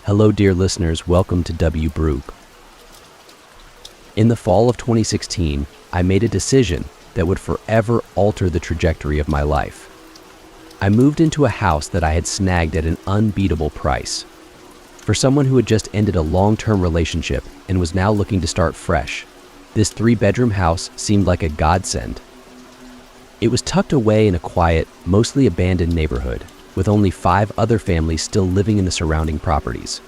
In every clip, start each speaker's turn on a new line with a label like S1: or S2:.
S1: Hello, dear listeners. Welcome to W Broop. In the fall of 2016, I made a decision that would forever alter the trajectory of my life. I moved into a house that I had snagged at an unbeatable price. For someone who had just ended a long-term relationship and was now looking to start fresh, this 3-bedroom house seemed like a godsend. It was tucked away in a quiet, mostly abandoned neighborhood, with only 5 other families still living in the surrounding properties.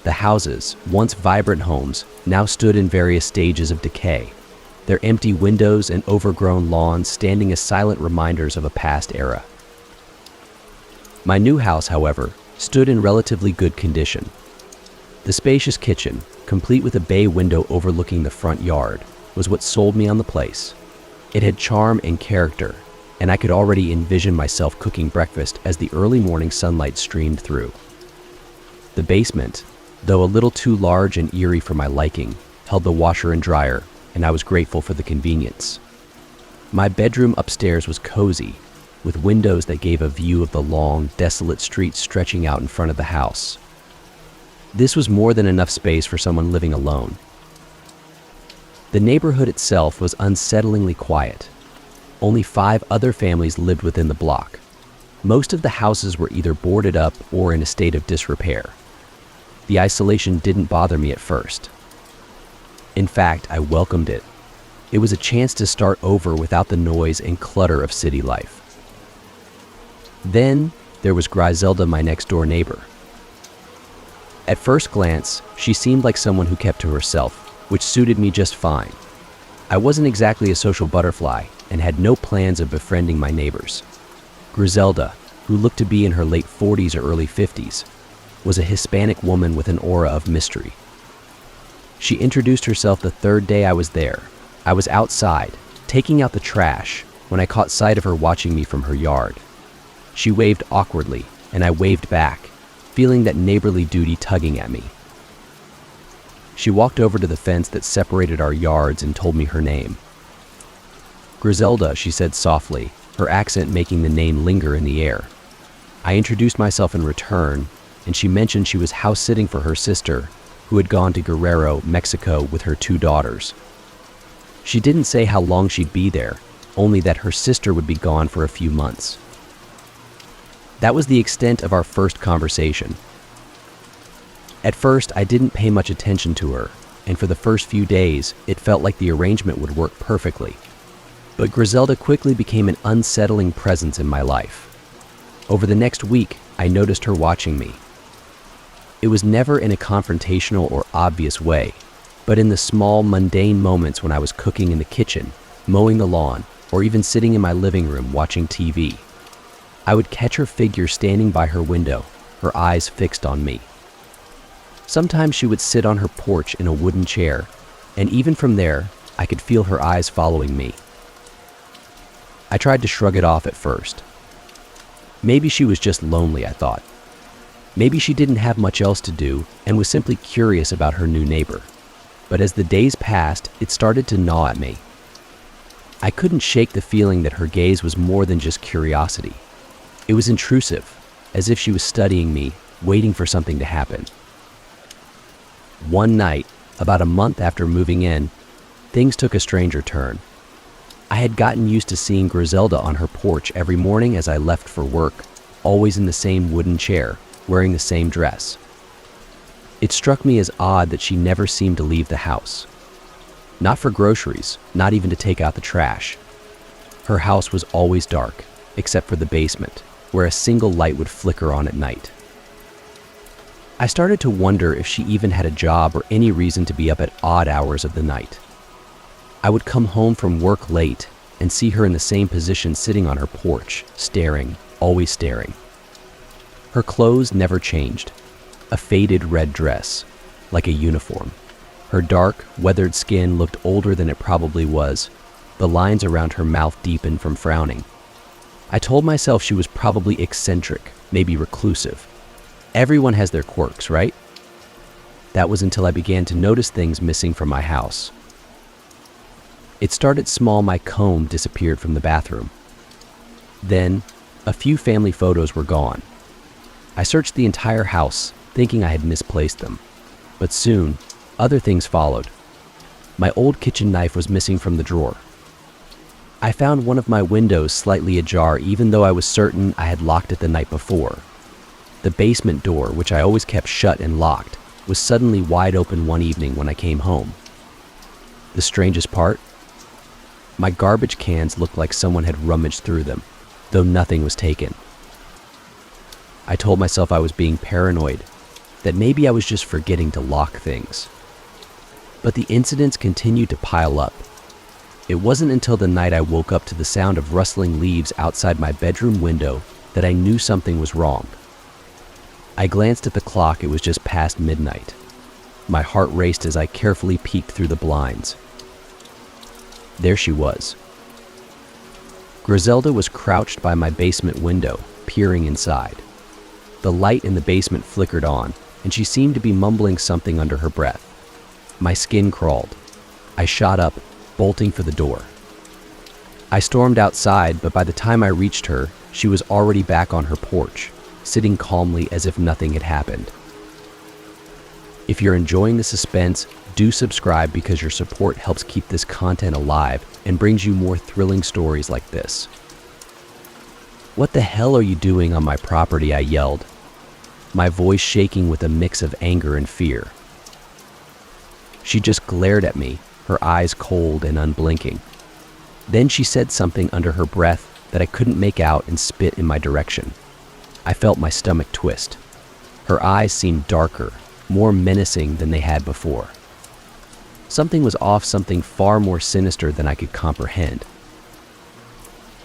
S1: The houses, once vibrant homes, now stood in various stages of decay, their empty windows and overgrown lawns standing as silent reminders of a past era. My new house, however, stood in relatively good condition. The spacious kitchen, complete with a bay window overlooking the front yard, was what sold me on the place. It had charm and character, and I could already envision myself cooking breakfast as the early morning sunlight streamed through. The basement, though a little too large and eerie for my liking, held the washer and dryer, and I was grateful for the convenience. My bedroom upstairs was cozy, with windows that gave a view of the long, desolate street stretching out in front of the house. This was more than enough space for someone living alone. The neighborhood itself was unsettlingly quiet. Only 5 other families lived within the block. Most of the houses were either boarded up or in a state of disrepair. The isolation didn't bother me at first. In fact, I welcomed it. It was a chance to start over without the noise and clutter of city life. Then there was Griselda, my next-door neighbor. At first glance, she seemed like someone who kept to herself, which suited me just fine. I wasn't exactly a social butterfly and had no plans of befriending my neighbors. Griselda, who looked to be in her late 40s or early 50s, was a Hispanic woman with an aura of mystery. She introduced herself the 3rd day I was there. I was outside, taking out the trash, when I caught sight of her watching me from her yard. She waved awkwardly, and I waved back, feeling that neighborly duty tugging at me. She walked over to the fence that separated our yards and told me her name. Griselda, she said softly, her accent making the name linger in the air. I introduced myself in return, and she mentioned she was house-sitting for her sister, who had gone to Guerrero, Mexico with her 2 daughters. She didn't say how long she'd be there, only that her sister would be gone for a few months. That was the extent of our first conversation. At first, I didn't pay much attention to her, and for the first few days, it felt like the arrangement would work perfectly. But Griselda quickly became an unsettling presence in my life. Over the next week, I noticed her watching me. It was never in a confrontational or obvious way, but in the small, mundane moments when I was cooking in the kitchen, mowing the lawn, or even sitting in my living room watching TV. I would catch her figure standing by her window, her eyes fixed on me. Sometimes she would sit on her porch in a wooden chair, and even from there, I could feel her eyes following me. I tried to shrug it off at first. Maybe she was just lonely, I thought. Maybe she didn't have much else to do and was simply curious about her new neighbor. But as the days passed, it started to gnaw at me. I couldn't shake the feeling that her gaze was more than just curiosity. It was intrusive, as if she was studying me, waiting for something to happen. One night, about a month after moving in, things took a stranger turn. I had gotten used to seeing Griselda on her porch every morning as I left for work, always in the same wooden chair, wearing the same dress. It struck me as odd that she never seemed to leave the house. Not for groceries, not even to take out the trash. Her house was always dark, except for the basement, where a single light would flicker on at night. I started to wonder if she even had a job or any reason to be up at odd hours of the night. I would come home from work late and see her in the same position sitting on her porch, staring, always staring. Her clothes never changed. A faded red dress, like a uniform. Her dark, weathered skin looked older than it probably was. The lines around her mouth deepened from frowning. I told myself she was probably eccentric, maybe reclusive. Everyone has their quirks, right? That was until I began to notice things missing from my house. It started small. My comb disappeared from the bathroom. Then, a few family photos were gone. I searched the entire house, thinking I had misplaced them. But soon, other things followed. My old kitchen knife was missing from the drawer. I found one of my windows slightly ajar even though I was certain I had locked it the night before. The basement door, which I always kept shut and locked, was suddenly wide open one evening when I came home. The strangest part? My garbage cans looked like someone had rummaged through them, though nothing was taken. I told myself I was being paranoid, that maybe I was just forgetting to lock things. But the incidents continued to pile up. It wasn't until the night I woke up to the sound of rustling leaves outside my bedroom window that I knew something was wrong. I glanced at the clock. It was just past midnight. My heart raced as I carefully peeked through the blinds. There she was. Griselda was crouched by my basement window, peering inside. The light in the basement flickered on, and she seemed to be mumbling something under her breath. My skin crawled. I shot up, bolting for the door. I stormed outside, but by the time I reached her, she was already back on her porch, sitting calmly as if nothing had happened. If you're enjoying the suspense, do subscribe because your support helps keep this content alive and brings you more thrilling stories like this. "What the hell are you doing on my property?" I yelled, my voice shaking with a mix of anger and fear. She just glared at me, her eyes cold and unblinking. Then she said something under her breath that I couldn't make out and spit in my direction. I felt my stomach twist. Her eyes seemed darker, more menacing than they had before. Something was off, something far more sinister than I could comprehend.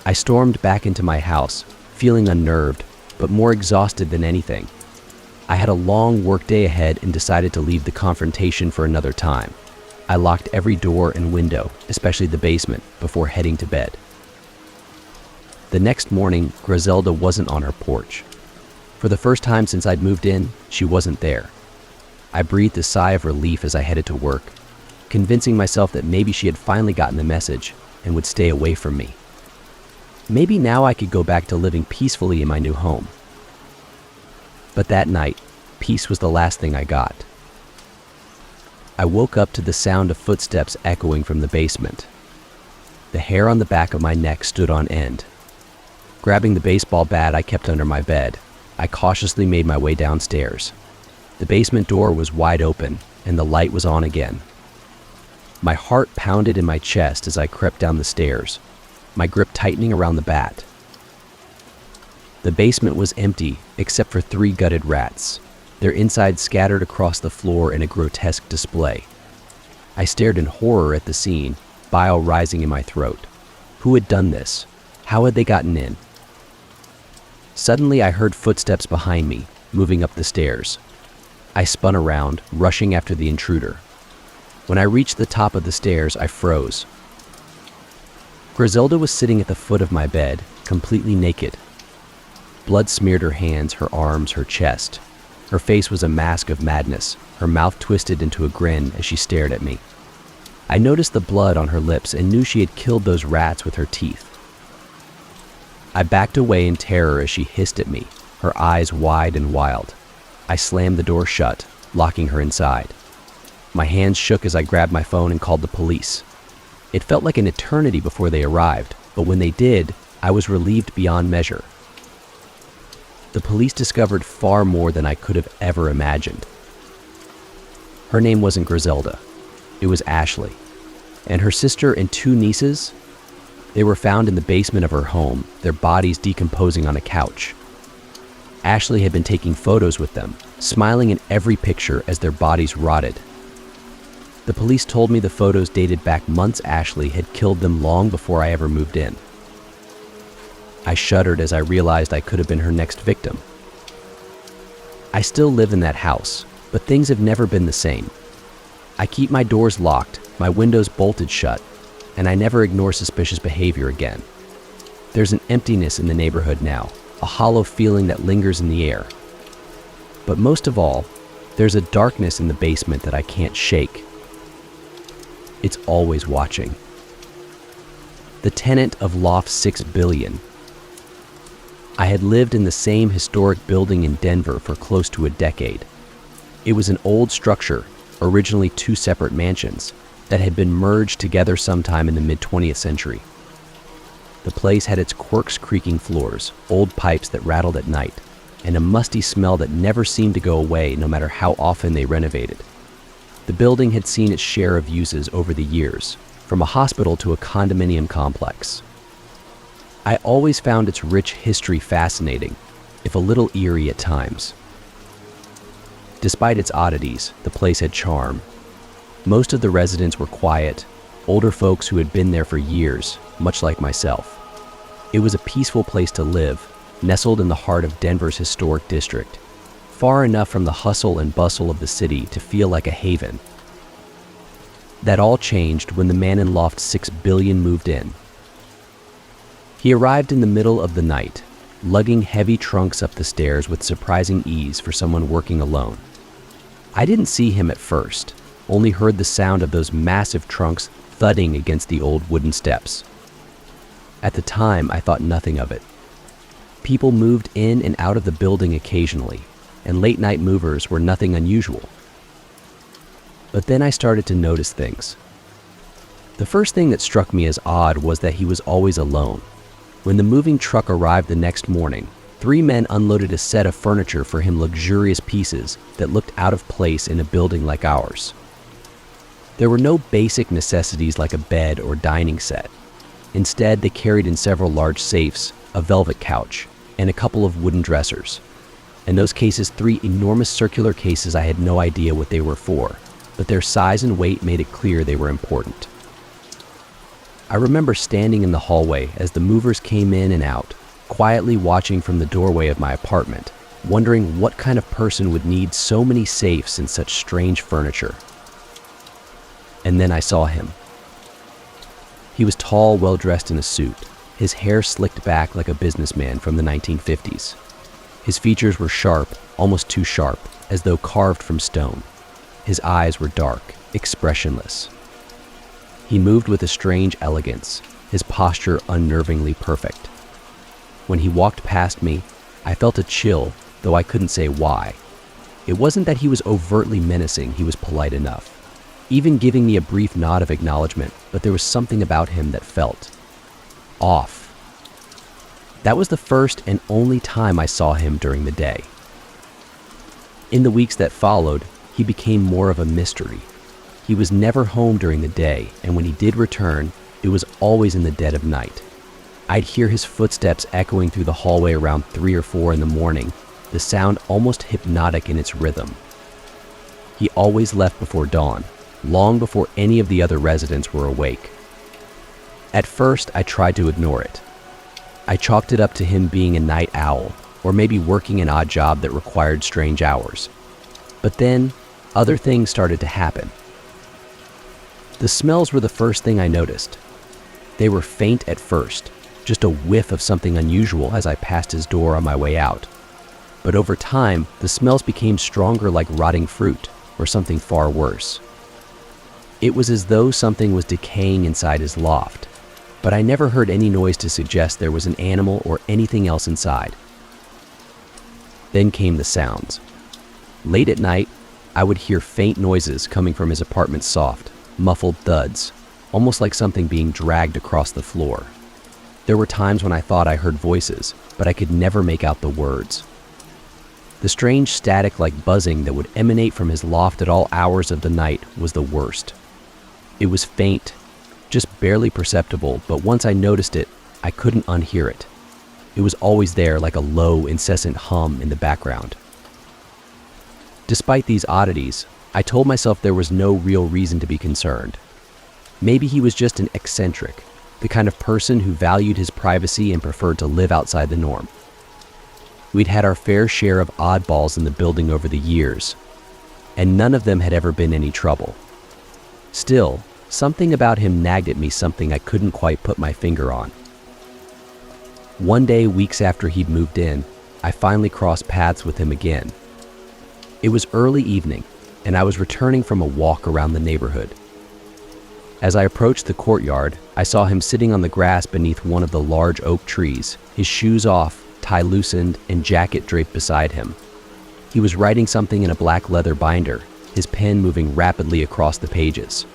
S1: I stormed back into my house, feeling unnerved, but more exhausted than anything. I had a long workday ahead and decided to leave the confrontation for another time. I locked every door and window, especially the basement, before heading to bed. The next morning, Griselda wasn't on her porch. For the first time since I'd moved in, she wasn't there. I breathed a sigh of relief as I headed to work, convincing myself that maybe she had finally gotten the message and would stay away from me. Maybe now I could go back to living peacefully in my new home. But that night, peace was the last thing I got. I woke up to the sound of footsteps echoing from the basement. The hair on the back of my neck stood on end. Grabbing the baseball bat I kept under my bed, I cautiously made my way downstairs. The basement door was wide open, and the light was on again. My heart pounded in my chest as I crept down the stairs, my grip tightening around the bat. The basement was empty except for 3 gutted rats, their insides scattered across the floor in a grotesque display. I stared in horror at the scene, bile rising in my throat. Who had done this? How had they gotten in? Suddenly I heard footsteps behind me, moving up the stairs. I spun around, rushing after the intruder. When I reached the top of the stairs, I froze. Griselda was sitting at the foot of my bed, completely naked. Blood smeared her hands, her arms, her chest. Her face was a mask of madness, her mouth twisted into a grin as she stared at me. I noticed the blood on her lips and knew she had killed those rats with her teeth. I backed away in terror as she hissed at me, her eyes wide and wild. I slammed the door shut, locking her inside. My hands shook as I grabbed my phone and called the police. It felt like an eternity before they arrived, but when they did, I was relieved beyond measure. The police discovered far more than I could have ever imagined. Her name wasn't Griselda. It was Ashley. And her sister and 2 nieces, they were found in the basement of her home, their bodies decomposing on a couch. Ashley had been taking photos with them, smiling in every picture as their bodies rotted. The police told me the photos dated back months. Ashley had killed them long before I ever moved in. I shuddered as I realized I could have been her next victim. I still live in that house, but things have never been the same. I keep my doors locked, my windows bolted shut, and I never ignore suspicious behavior again. There's an emptiness in the neighborhood now, a hollow feeling that lingers in the air. But most of all, there's a darkness in the basement that I can't shake. It's always watching. The tenant of Loft 6 Billion. I had lived in the same historic building in Denver for close to a decade, It was an old structure, originally two separate mansions, that had been merged together sometime in the mid-20th century. The place had its quirks creaking floors, old pipes that rattled at night, and a musty smell that never seemed to go away no matter how often they renovated. The building had seen its share of uses over the years, from a hospital to a condominium complex. I always found its rich history fascinating, if a little eerie at times. Despite its oddities, the place had charm. Most of the residents were quiet, older folks who had been there for years, much like myself. It was a peaceful place to live, nestled in the heart of Denver's historic district, far enough from the hustle and bustle of the city to feel like a haven. That all changed when the man in Loft 6 billion moved in. He arrived in the middle of the night, lugging heavy trunks up the stairs with surprising ease for someone working alone. I didn't see him at first, only heard the sound of those massive trunks thudding against the old wooden steps. At the time, I thought nothing of it. People moved in and out of the building occasionally, and late-night movers were nothing unusual. But then I started to notice things. The first thing that struck me as odd was that he was always alone. When the moving truck arrived the next morning, 3 men unloaded a set of furniture for him, luxurious pieces that looked out of place in a building like ours. There were no basic necessities like a bed or dining set. Instead, they carried in several large safes, a velvet couch, and a couple of wooden dressers. In those cases, 3 enormous circular cases I had no idea what they were for, but their size and weight made it clear they were important. I remember standing in the hallway as the movers came in and out, quietly watching from the doorway of my apartment, wondering what kind of person would need so many safes and such strange furniture. And then I saw him. He was tall, well-dressed in a suit, his hair slicked back like a businessman from the 1950s. His features were sharp, almost too sharp, as though carved from stone. His eyes were dark, expressionless. He moved with a strange elegance, his posture unnervingly perfect. When he walked past me, I felt a chill, though I couldn't say why. It wasn't that he was overtly menacing, he was polite enough, even giving me a brief nod of acknowledgement, but there was something about him that felt off. That was the first and only time I saw him during the day. In the weeks that followed, he became more of a mystery. He was never home during the day, and when he did return, it was always in the dead of night. I'd hear his footsteps echoing through the hallway around 3 or 4 in the morning, the sound almost hypnotic in its rhythm. He always left before dawn, long before any of the other residents were awake. At first, I tried to ignore it. I chalked it up to him being a night owl, or maybe working an odd job that required strange hours. But then, other things started to happen. The smells were the first thing I noticed. They were faint at first, just a whiff of something unusual as I passed his door on my way out. But over time, the smells became stronger, like rotting fruit, or something far worse. It was as though something was decaying inside his loft, but I never heard any noise to suggest there was an animal or anything else inside. Then came the sounds. Late at night, I would hear faint noises coming from his apartment's soft, muffled thuds, almost like something being dragged across the floor. There were times when I thought I heard voices, but I could never make out the words. The strange static like buzzing that would emanate from his loft at all hours of the night was the worst. It was faint, just barely perceptible, but once I noticed it, I couldn't unhear it. It was always there, like a low, incessant hum in the background. Despite these oddities, I told myself there was no real reason to be concerned. Maybe he was just an eccentric, the kind of person who valued his privacy and preferred to live outside the norm. We'd had our fair share of oddballs in the building over the years, and none of them had ever been any trouble. Still, something about him nagged at me, something I couldn't quite put my finger on. One day, weeks after he'd moved in, I finally crossed paths with him again. It was early evening, and I was returning from a walk around the neighborhood. As I approached the courtyard, I saw him sitting on the grass beneath one of the large oak trees, his shoes off, tie loosened, and jacket draped beside him. He was writing something in a black leather binder, his pen moving rapidly across the pages.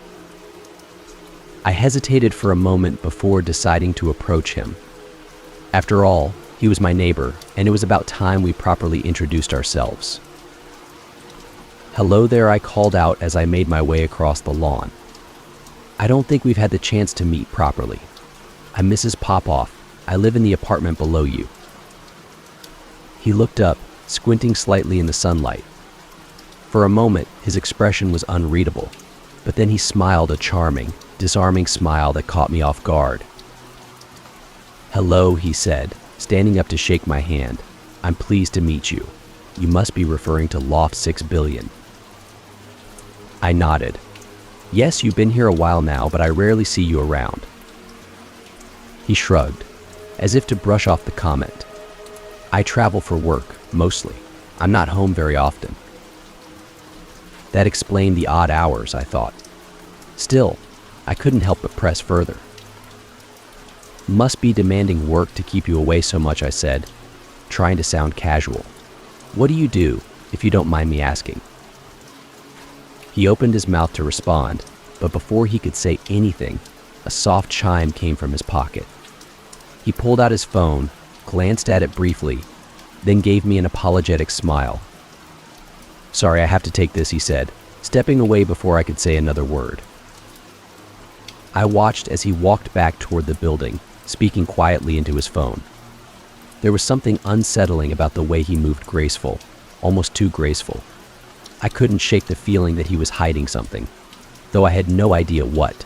S1: I hesitated for a moment before deciding to approach him. After all, he was my neighbor, and it was about time we properly introduced ourselves. "Hello there," I called out as I made my way across the lawn. "I don't think we've had the chance to meet properly. I'm Mrs. Popoff. I live in the apartment below you." He looked up, squinting slightly in the sunlight. For a moment, his expression was unreadable, but then he smiled a charming, disarming smile that caught me off guard. "Hello," he said, standing up to shake my hand. "I'm pleased to meet you. You must be referring to Loft 6 Billion. I nodded. "Yes, you've been here a while now, but I rarely see you around." He shrugged, as if to brush off the comment. "I travel for work, mostly. I'm not home very often." That explained the odd hours, I thought. Still, I couldn't help but press further. "Must be demanding work to keep you away so much," I said, trying to sound casual. "What do you do, if you don't mind me asking?" He opened his mouth to respond, but before he could say anything, a soft chime came from his pocket. He pulled out his phone, glanced at it briefly, then gave me an apologetic smile. "Sorry, I have to take this," he said, stepping away before I could say another word. I watched as he walked back toward the building, speaking quietly into his phone. There was something unsettling about the way he moved, graceful, almost too graceful. I couldn't shake the feeling that he was hiding something, though I had no idea what.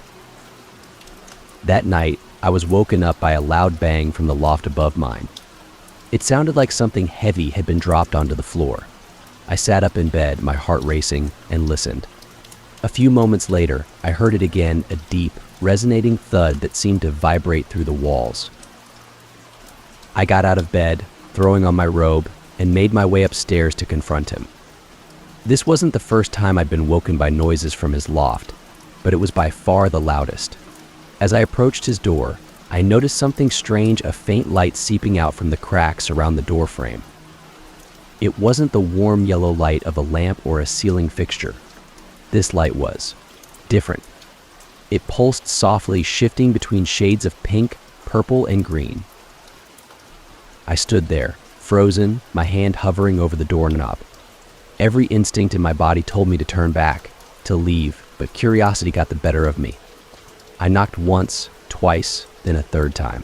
S1: That night, I was woken up by a loud bang from the loft above mine. It sounded like something heavy had been dropped onto the floor. I sat up in bed, my heart racing, and listened. A few moments later, I heard it again, a deep, resonating thud that seemed to vibrate through the walls. I got out of bed, throwing on my robe, and made my way upstairs to confront him. This wasn't the first time I'd been woken by noises from his loft, but it was by far the loudest. As I approached his door, I noticed something strange, a faint light seeping out from the cracks around the doorframe. It wasn't the warm yellow light of a lamp or a ceiling fixture. This light was different. It pulsed softly, shifting between shades of pink, purple, and green. I stood there, frozen, my hand hovering over the doorknob. Every instinct in my body told me to turn back, to leave, but curiosity got the better of me. I knocked once, twice, then a third time.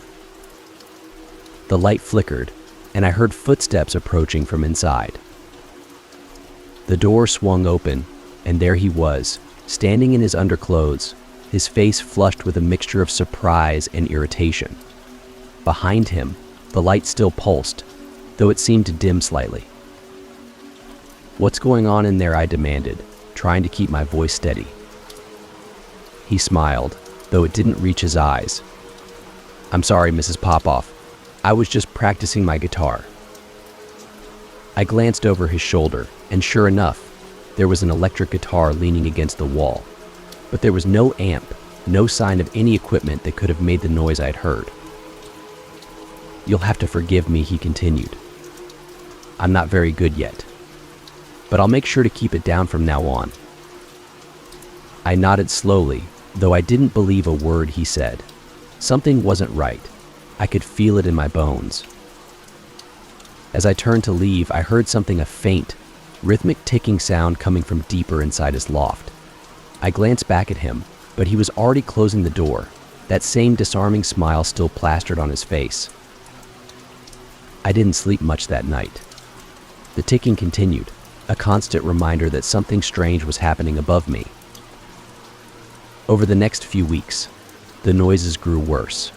S1: The light flickered, and I heard footsteps approaching from inside. The door swung open, and there he was, standing in his underclothes, his face flushed with a mixture of surprise and irritation. Behind him, the light still pulsed, though it seemed to dim slightly. "What's going on in there?" I demanded, trying to keep my voice steady. He smiled, though it didn't reach his eyes. "I'm sorry, Mrs. Popoff. I was just practicing my guitar." I glanced over his shoulder, and sure enough, there was an electric guitar leaning against the wall. But there was no amp, no sign of any equipment that could have made the noise I'd heard. "You'll have to forgive me," he continued. "I'm not very good yet, but I'll make sure to keep it down from now on." I nodded slowly, though I didn't believe a word he said. Something wasn't right. I could feel it in my bones. As I turned to leave, I heard something, a faint, rhythmic ticking sound coming from deeper inside his loft. I glanced back at him, but he was already closing the door, that same disarming smile still plastered on his face. I didn't sleep much that night. The ticking continued, a constant reminder that something strange was happening above me. Over the next few weeks, the noises grew worse.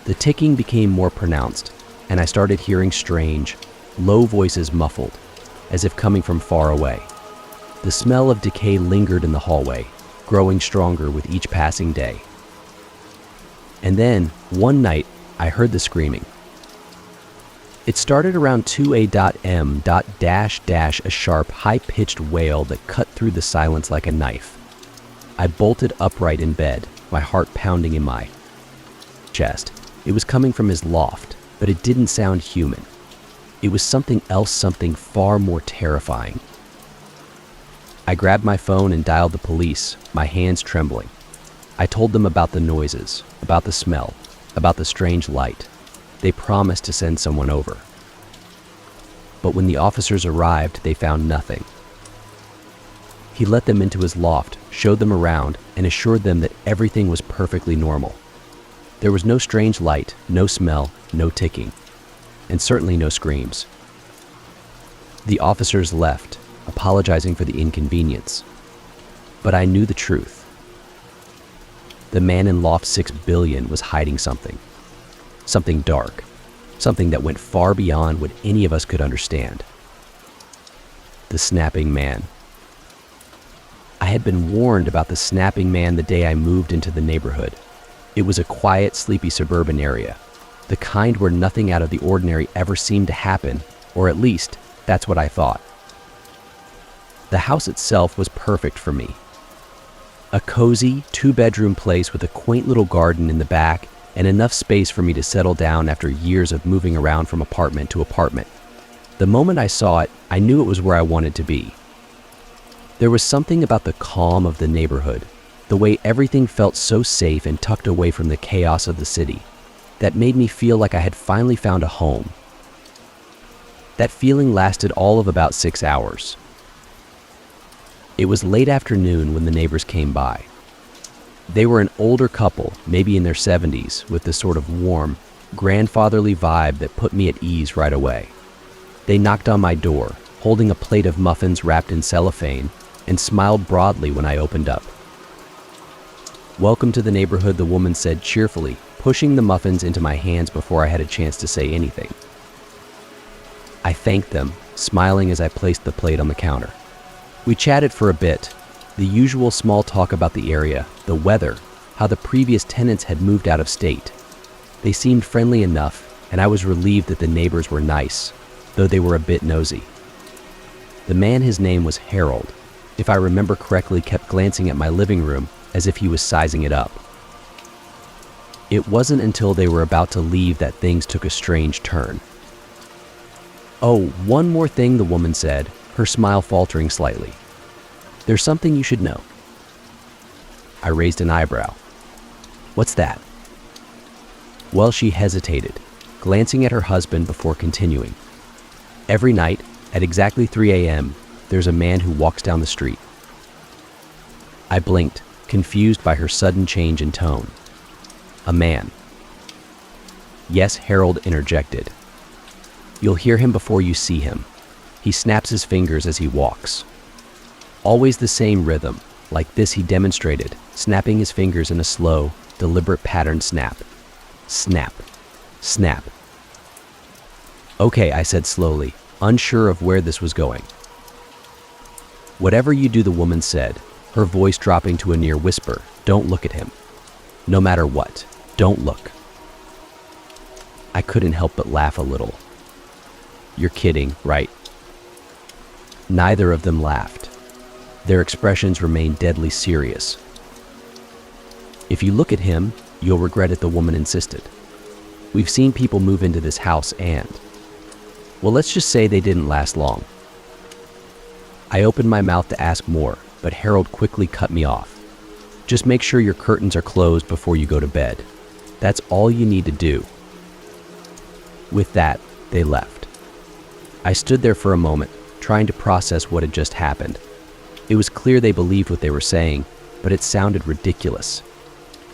S1: The ticking became more pronounced, and I started hearing strange, low voices muffled, as if coming from far away. The smell of decay lingered in the hallway, growing stronger with each passing day. And then, one night, I heard the screaming. It started around 2A.M. A sharp, high-pitched wail that cut through the silence like a knife. I bolted upright in bed, my heart pounding in my chest. It was coming from his loft, but it didn't sound human. It was something else, something far more terrifying. I grabbed my phone and dialed the police, my hands trembling. I told them about the noises, about the smell, about the strange light. They promised to send someone over. But when the officers arrived, they found nothing. He let them into his loft, showed them around, and assured them that everything was perfectly normal. There was no strange light, no smell, no ticking, and certainly no screams. The officers left, apologizing for the inconvenience. But I knew the truth. The man in Loft 6 billion was hiding something. Something dark. Something that went far beyond what any of us could understand. The snapping man. I had been warned about the snapping man the day I moved into the neighborhood. It was a quiet, sleepy suburban area, the kind where nothing out of the ordinary ever seemed to happen, or at least, that's what I thought. The house itself was perfect for me. A cozy, two-bedroom place with a quaint little garden in the back and enough space for me to settle down after years of moving around from apartment to apartment. The moment I saw it, I knew it was where I wanted to be. There was something about the calm of the neighborhood, the way everything felt so safe and tucked away from the chaos of the city, that made me feel like I had finally found a home. That feeling lasted all of about 6 hours. It was late afternoon when the neighbors came by. They were an older couple, maybe in their 70s, with the sort of warm, grandfatherly vibe that put me at ease right away. They knocked on my door, holding a plate of muffins wrapped in cellophane, and smiled broadly when I opened up. "Welcome to the neighborhood," the woman said cheerfully, pushing the muffins into my hands before I had a chance to say anything. I thanked them, smiling as I placed the plate on the counter. We chatted for a bit, the usual small talk about the area, the weather, how the previous tenants had moved out of state. They seemed friendly enough, and I was relieved that the neighbors were nice, though they were a bit nosy. The man, his name was Harold, if I remember correctly, kept glancing at my living room as if he was sizing it up. It wasn't until they were about to leave that things took a strange turn. "Oh, one more thing," the woman said, her smile faltering slightly. "There's something you should know." I raised an eyebrow. "What's that?" Well, she hesitated, glancing at her husband before continuing. "Every night, at exactly 3 a.m., there's a man who walks down the street." I blinked, confused by her sudden change in tone. "A man." "Yes," Harold interjected. "You'll hear him before you see him. He snaps his fingers as he walks. Always the same rhythm, like this," he demonstrated, snapping his fingers in a slow, deliberate pattern snap. Snap. Snap. "Okay," I said slowly, unsure of where this was going. "Whatever you do," the woman said, her voice dropping to a near whisper, "don't look at him. No matter what, don't look." I couldn't help but laugh a little. "You're kidding, right?" Neither of them laughed. Their expressions remained deadly serious. "If you look at him, you'll regret it," the woman insisted. "We've seen people move into this house and, well, let's just say they didn't last long." I opened my mouth to ask more, but Harold quickly cut me off. "Just make sure your curtains are closed before you go to bed. That's all you need to do." With that, they left. I stood there for a moment, trying to process what had just happened. It was clear they believed what they were saying, but it sounded ridiculous.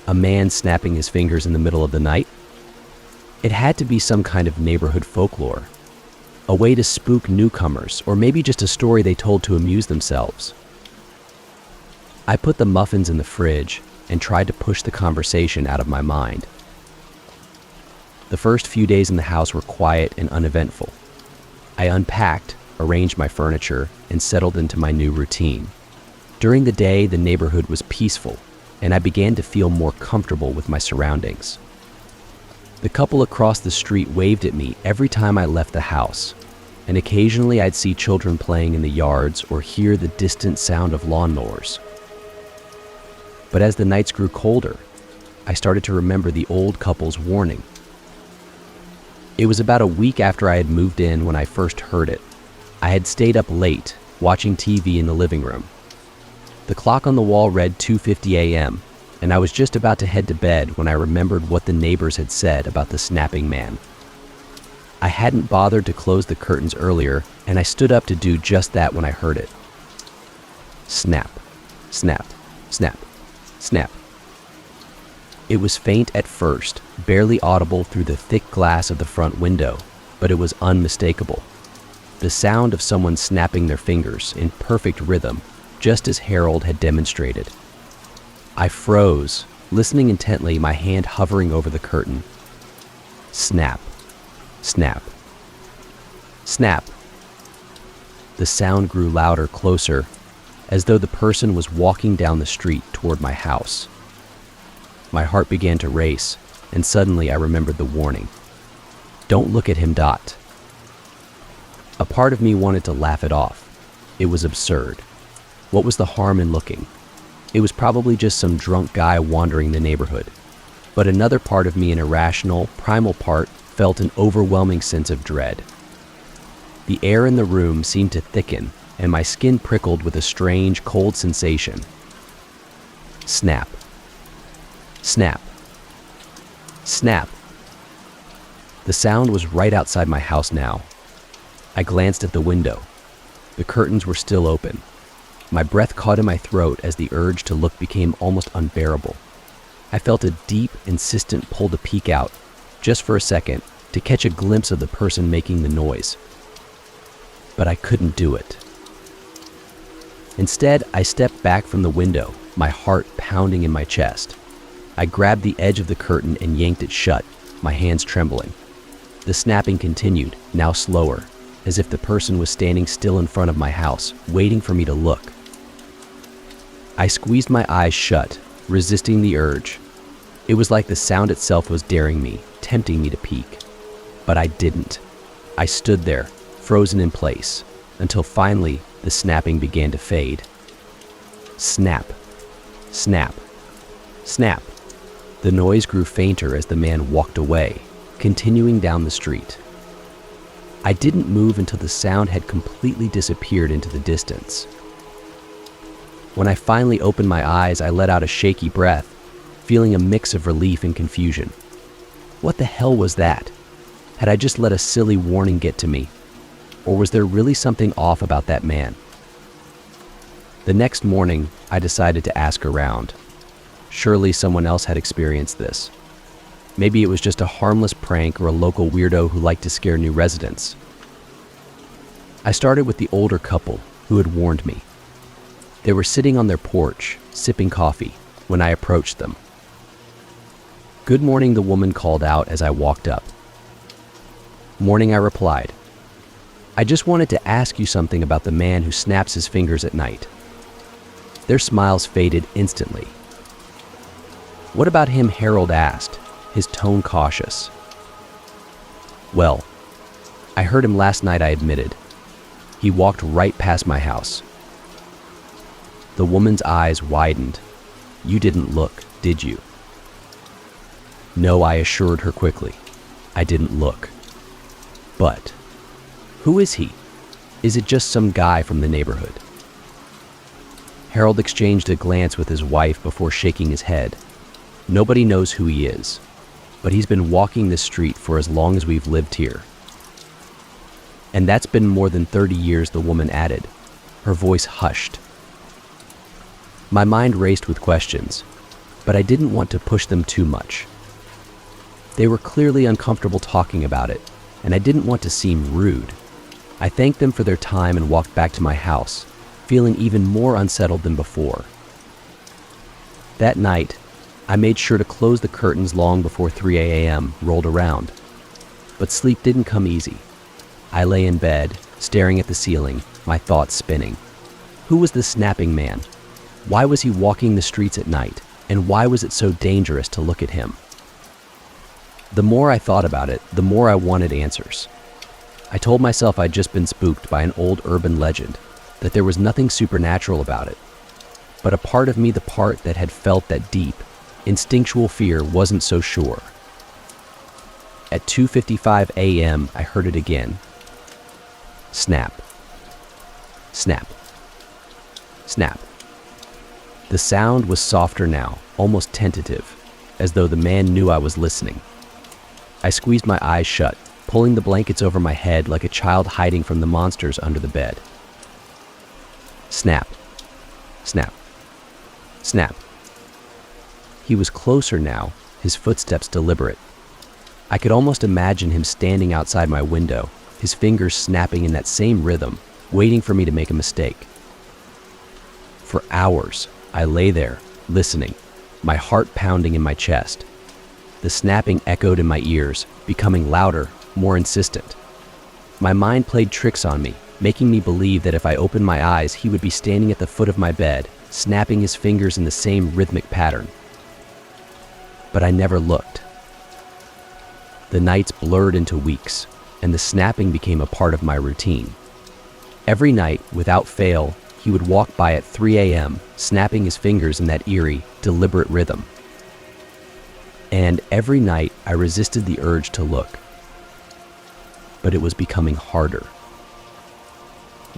S1: A man snapping his fingers in the middle of the night? It had to be some kind of neighborhood folklore. A way to spook newcomers, or maybe just a story they told to amuse themselves. I put the muffins in the fridge and tried to push the conversation out of my mind. The first few days in the house were quiet and uneventful. I unpacked, arranged my furniture, and settled into my new routine. During the day, the neighborhood was peaceful, and I began to feel more comfortable with my surroundings. The couple across the street waved at me every time I left the house, and occasionally I'd see children playing in the yards or hear the distant sound of lawnmowers. But as the nights grew colder, I started to remember the old couple's warning. It was about a week after I had moved in when I first heard it. I had stayed up late, watching TV in the living room. The clock on the wall read 2:50 a.m., and I was just about to head to bed when I remembered what the neighbors had said about the snapping man. I hadn't bothered to close the curtains earlier, and I stood up to do just that when I heard it. Snap, snap, snap, snap. It was faint at first, barely audible through the thick glass of the front window, but it was unmistakable. The sound of someone snapping their fingers in perfect rhythm, just as Harold had demonstrated. I froze, listening intently, my hand hovering over the curtain. Snap, snap, snap. The sound grew louder, closer, as though the person was walking down the street toward my house. My heart began to race, and suddenly I remembered the warning. Don't look at him, Dot. A part of me wanted to laugh it off. It was absurd. What was the harm in looking? It was probably just some drunk guy wandering the neighborhood. But another part of me, an irrational, primal part, felt an overwhelming sense of dread. The air in the room seemed to thicken, and my skin prickled with a strange, cold sensation. Snap. Snap. Snap. The sound was right outside my house now. I glanced at the window. The curtains were still open. My breath caught in my throat as the urge to look became almost unbearable. I felt a deep, insistent pull to peek out, just for a second, to catch a glimpse of the person making the noise. But I couldn't do it. Instead, I stepped back from the window, my heart pounding in my chest. I grabbed the edge of the curtain and yanked it shut, my hands trembling. The snapping continued, now slower, as if the person was standing still in front of my house, waiting for me to look. I squeezed my eyes shut, resisting the urge. It was like the sound itself was daring me, tempting me to peek. But I didn't. I stood there, frozen in place, until finally the snapping began to fade. Snap, snap, snap. The noise grew fainter as the man walked away, continuing down the street. I didn't move until the sound had completely disappeared into the distance. When I finally opened my eyes, I let out a shaky breath, feeling a mix of relief and confusion. What the hell was that? Had I just let a silly warning get to me? Or was there really something off about that man? The next morning, I decided to ask around. Surely someone else had experienced this. Maybe it was just a harmless prank or a local weirdo who liked to scare new residents. I started with the older couple who had warned me. They were sitting on their porch, sipping coffee, when I approached them. "Good morning," the woman called out as I walked up. "Morning," I replied. "I just wanted to ask you something about the man who snaps his fingers at night." Their smiles faded instantly. "What about him?" Harold asked, his tone cautious. "Well, I heard him last night," I admitted. "He walked right past my house." The woman's eyes widened. "You didn't look, did you?" "No," I assured her quickly. "I didn't look." "But who is he? Is it just some guy from the neighborhood?" Harold exchanged a glance with his wife before shaking his head. "Nobody knows who he is, but he's been walking this street for as long as we've lived here." "And that's been more than 30 years," the woman added, her voice hushed. My mind raced with questions, but I didn't want to push them too much. They were clearly uncomfortable talking about it, and I didn't want to seem rude. I thanked them for their time and walked back to my house, feeling even more unsettled than before. That night, I made sure to close the curtains long before 3 a.m. rolled around. But sleep didn't come easy. I lay in bed, staring at the ceiling, my thoughts spinning. Who was this snapping man? Why was he walking the streets at night? And why was it so dangerous to look at him? The more I thought about it, the more I wanted answers. I told myself I'd just been spooked by an old urban legend, that there was nothing supernatural about it. But a part of me, the part that had felt that deep, instinctual fear, wasn't so sure. At 2:55 a.m., I heard it again. Snap. Snap. Snap. The sound was softer now, almost tentative, as though the man knew I was listening. I squeezed my eyes shut, pulling the blankets over my head like a child hiding from the monsters under the bed. Snap. Snap. Snap. He was closer now, his footsteps deliberate. I could almost imagine him standing outside my window, his fingers snapping in that same rhythm, waiting for me to make a mistake. For hours, I lay there, listening, my heart pounding in my chest. The snapping echoed in my ears, becoming louder, more insistent. My mind played tricks on me, making me believe that if I opened my eyes, he would be standing at the foot of my bed, snapping his fingers in the same rhythmic pattern. But I never looked. The nights blurred into weeks, and the snapping became a part of my routine. Every night, without fail, he would walk by at 3 a.m., snapping his fingers in that eerie, deliberate rhythm. And every night, I resisted the urge to look. But it was becoming harder.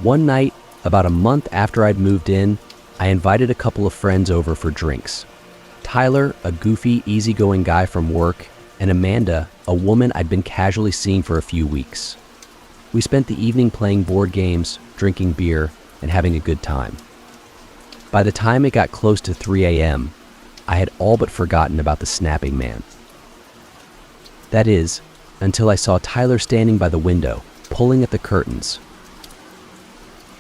S1: One night, about a month after I'd moved in, I invited a couple of friends over for drinks. Tyler, a goofy, easygoing guy from work, and Amanda, a woman I'd been casually seeing for a few weeks. We spent the evening playing board games, drinking beer, and having a good time. By the time it got close to 3 a.m., I had all but forgotten about the snapping man. That is, until I saw Tyler standing by the window, pulling at the curtains.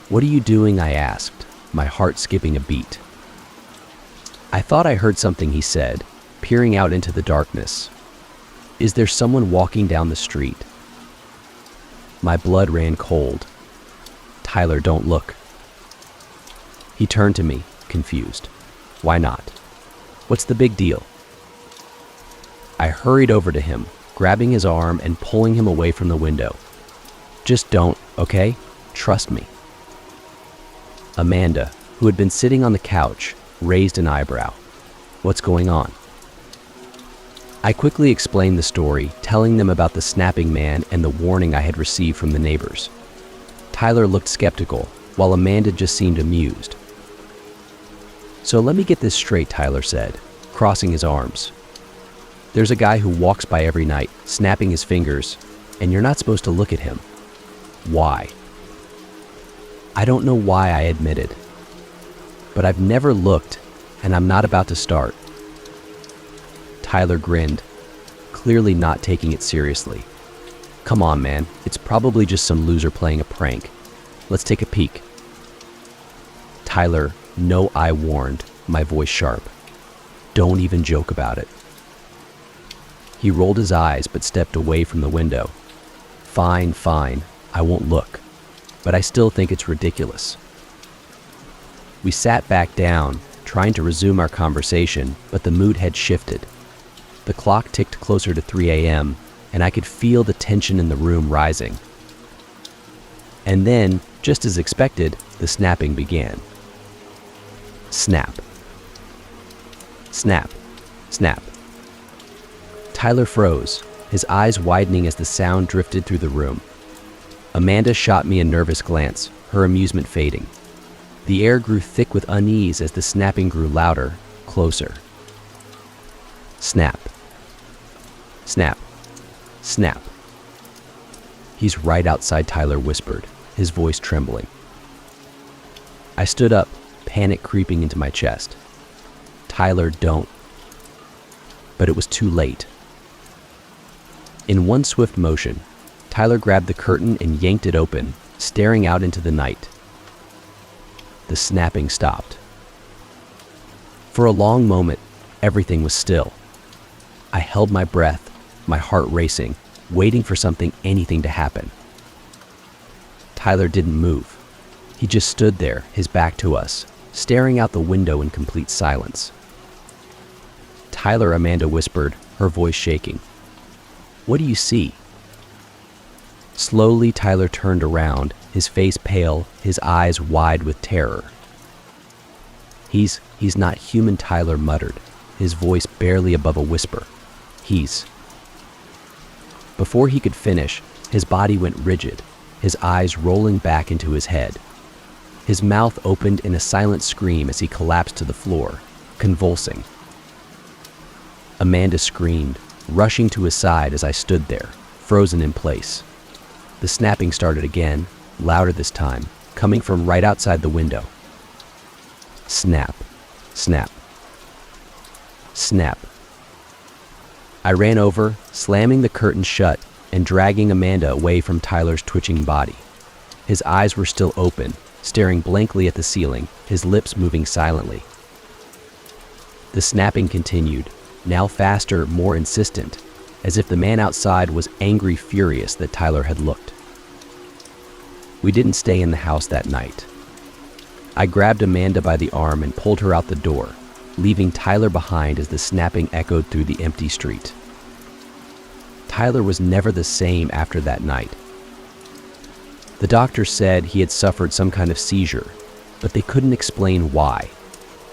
S1: "What are you doing?" I asked, my heart skipping a beat. I thought I heard something he said, peering out into the darkness. "Is there someone walking down the street?" My blood ran cold. "Tyler, don't look." He turned to me, confused. "Why not? What's the big deal?" I hurried over to him, grabbing his arm and pulling him away from the window. "Just don't, okay? Trust me." Amanda, who had been sitting on the couch, raised an eyebrow. "What's going on?" I quickly explained the story, telling them about the snapping man and the warning I had received from the neighbors. Tyler looked skeptical, while Amanda just seemed amused. "So let me get this straight," Tyler said, crossing his arms. "There's a guy who walks by every night, snapping his fingers, and you're not supposed to look at him. Why?" "I don't know why," I admitted. "But I've never looked, and I'm not about to start." Tyler grinned, clearly not taking it seriously. "Come on, man. It's probably just some loser playing a prank. Let's take a peek." "Tyler, no," I warned, my voice sharp. "Don't even joke about it." He rolled his eyes but stepped away from the window. Fine, I won't look. But I still think it's ridiculous." We sat back down, trying to resume our conversation, but the mood had shifted. The clock ticked closer to 3 a.m., and I could feel the tension in the room rising. And then, just as expected, the snapping began. Snap. Snap. Snap. Tyler froze, his eyes widening as the sound drifted through the room. Amanda shot me a nervous glance, her amusement fading. The air grew thick with unease as the snapping grew louder, closer. Snap. Snap. Snap. "He's right outside," Tyler whispered, his voice trembling. I stood up, panic creeping into my chest. "Tyler, don't." But it was too late. In one swift motion, Tyler grabbed the curtain and yanked it open, staring out into the night. The snapping stopped. For a long moment, everything was still. I held my breath, my heart racing, waiting for anything to happen. Tyler didn't move. He just stood there, his back to us, staring out the window in complete silence. "Tyler," Amanda whispered, her voice shaking. "What do you see?" Slowly, Tyler turned around, his face pale, his eyes wide with terror. He's not human," Tyler muttered, his voice barely above a whisper. He's Before he could finish, his body went rigid, his eyes rolling back into his head. His mouth opened in a silent scream as he collapsed to the floor, convulsing. Amanda screamed, rushing to his side as I stood there, frozen in place. The snapping started again, louder this time, coming from right outside the window. Snap, snap, snap. I ran over, slamming the curtain shut and dragging Amanda away from Tyler's twitching body. His eyes were still open, staring blankly at the ceiling, his lips moving silently. The snapping continued, now faster, more insistent, as if the man outside was angry, furious that Tyler had looked. We didn't stay in the house that night. I grabbed Amanda by the arm and pulled her out the door, leaving Tyler behind as the snapping echoed through the empty street. Tyler was never the same after that night. The doctor said he had suffered some kind of seizure, but they couldn't explain why.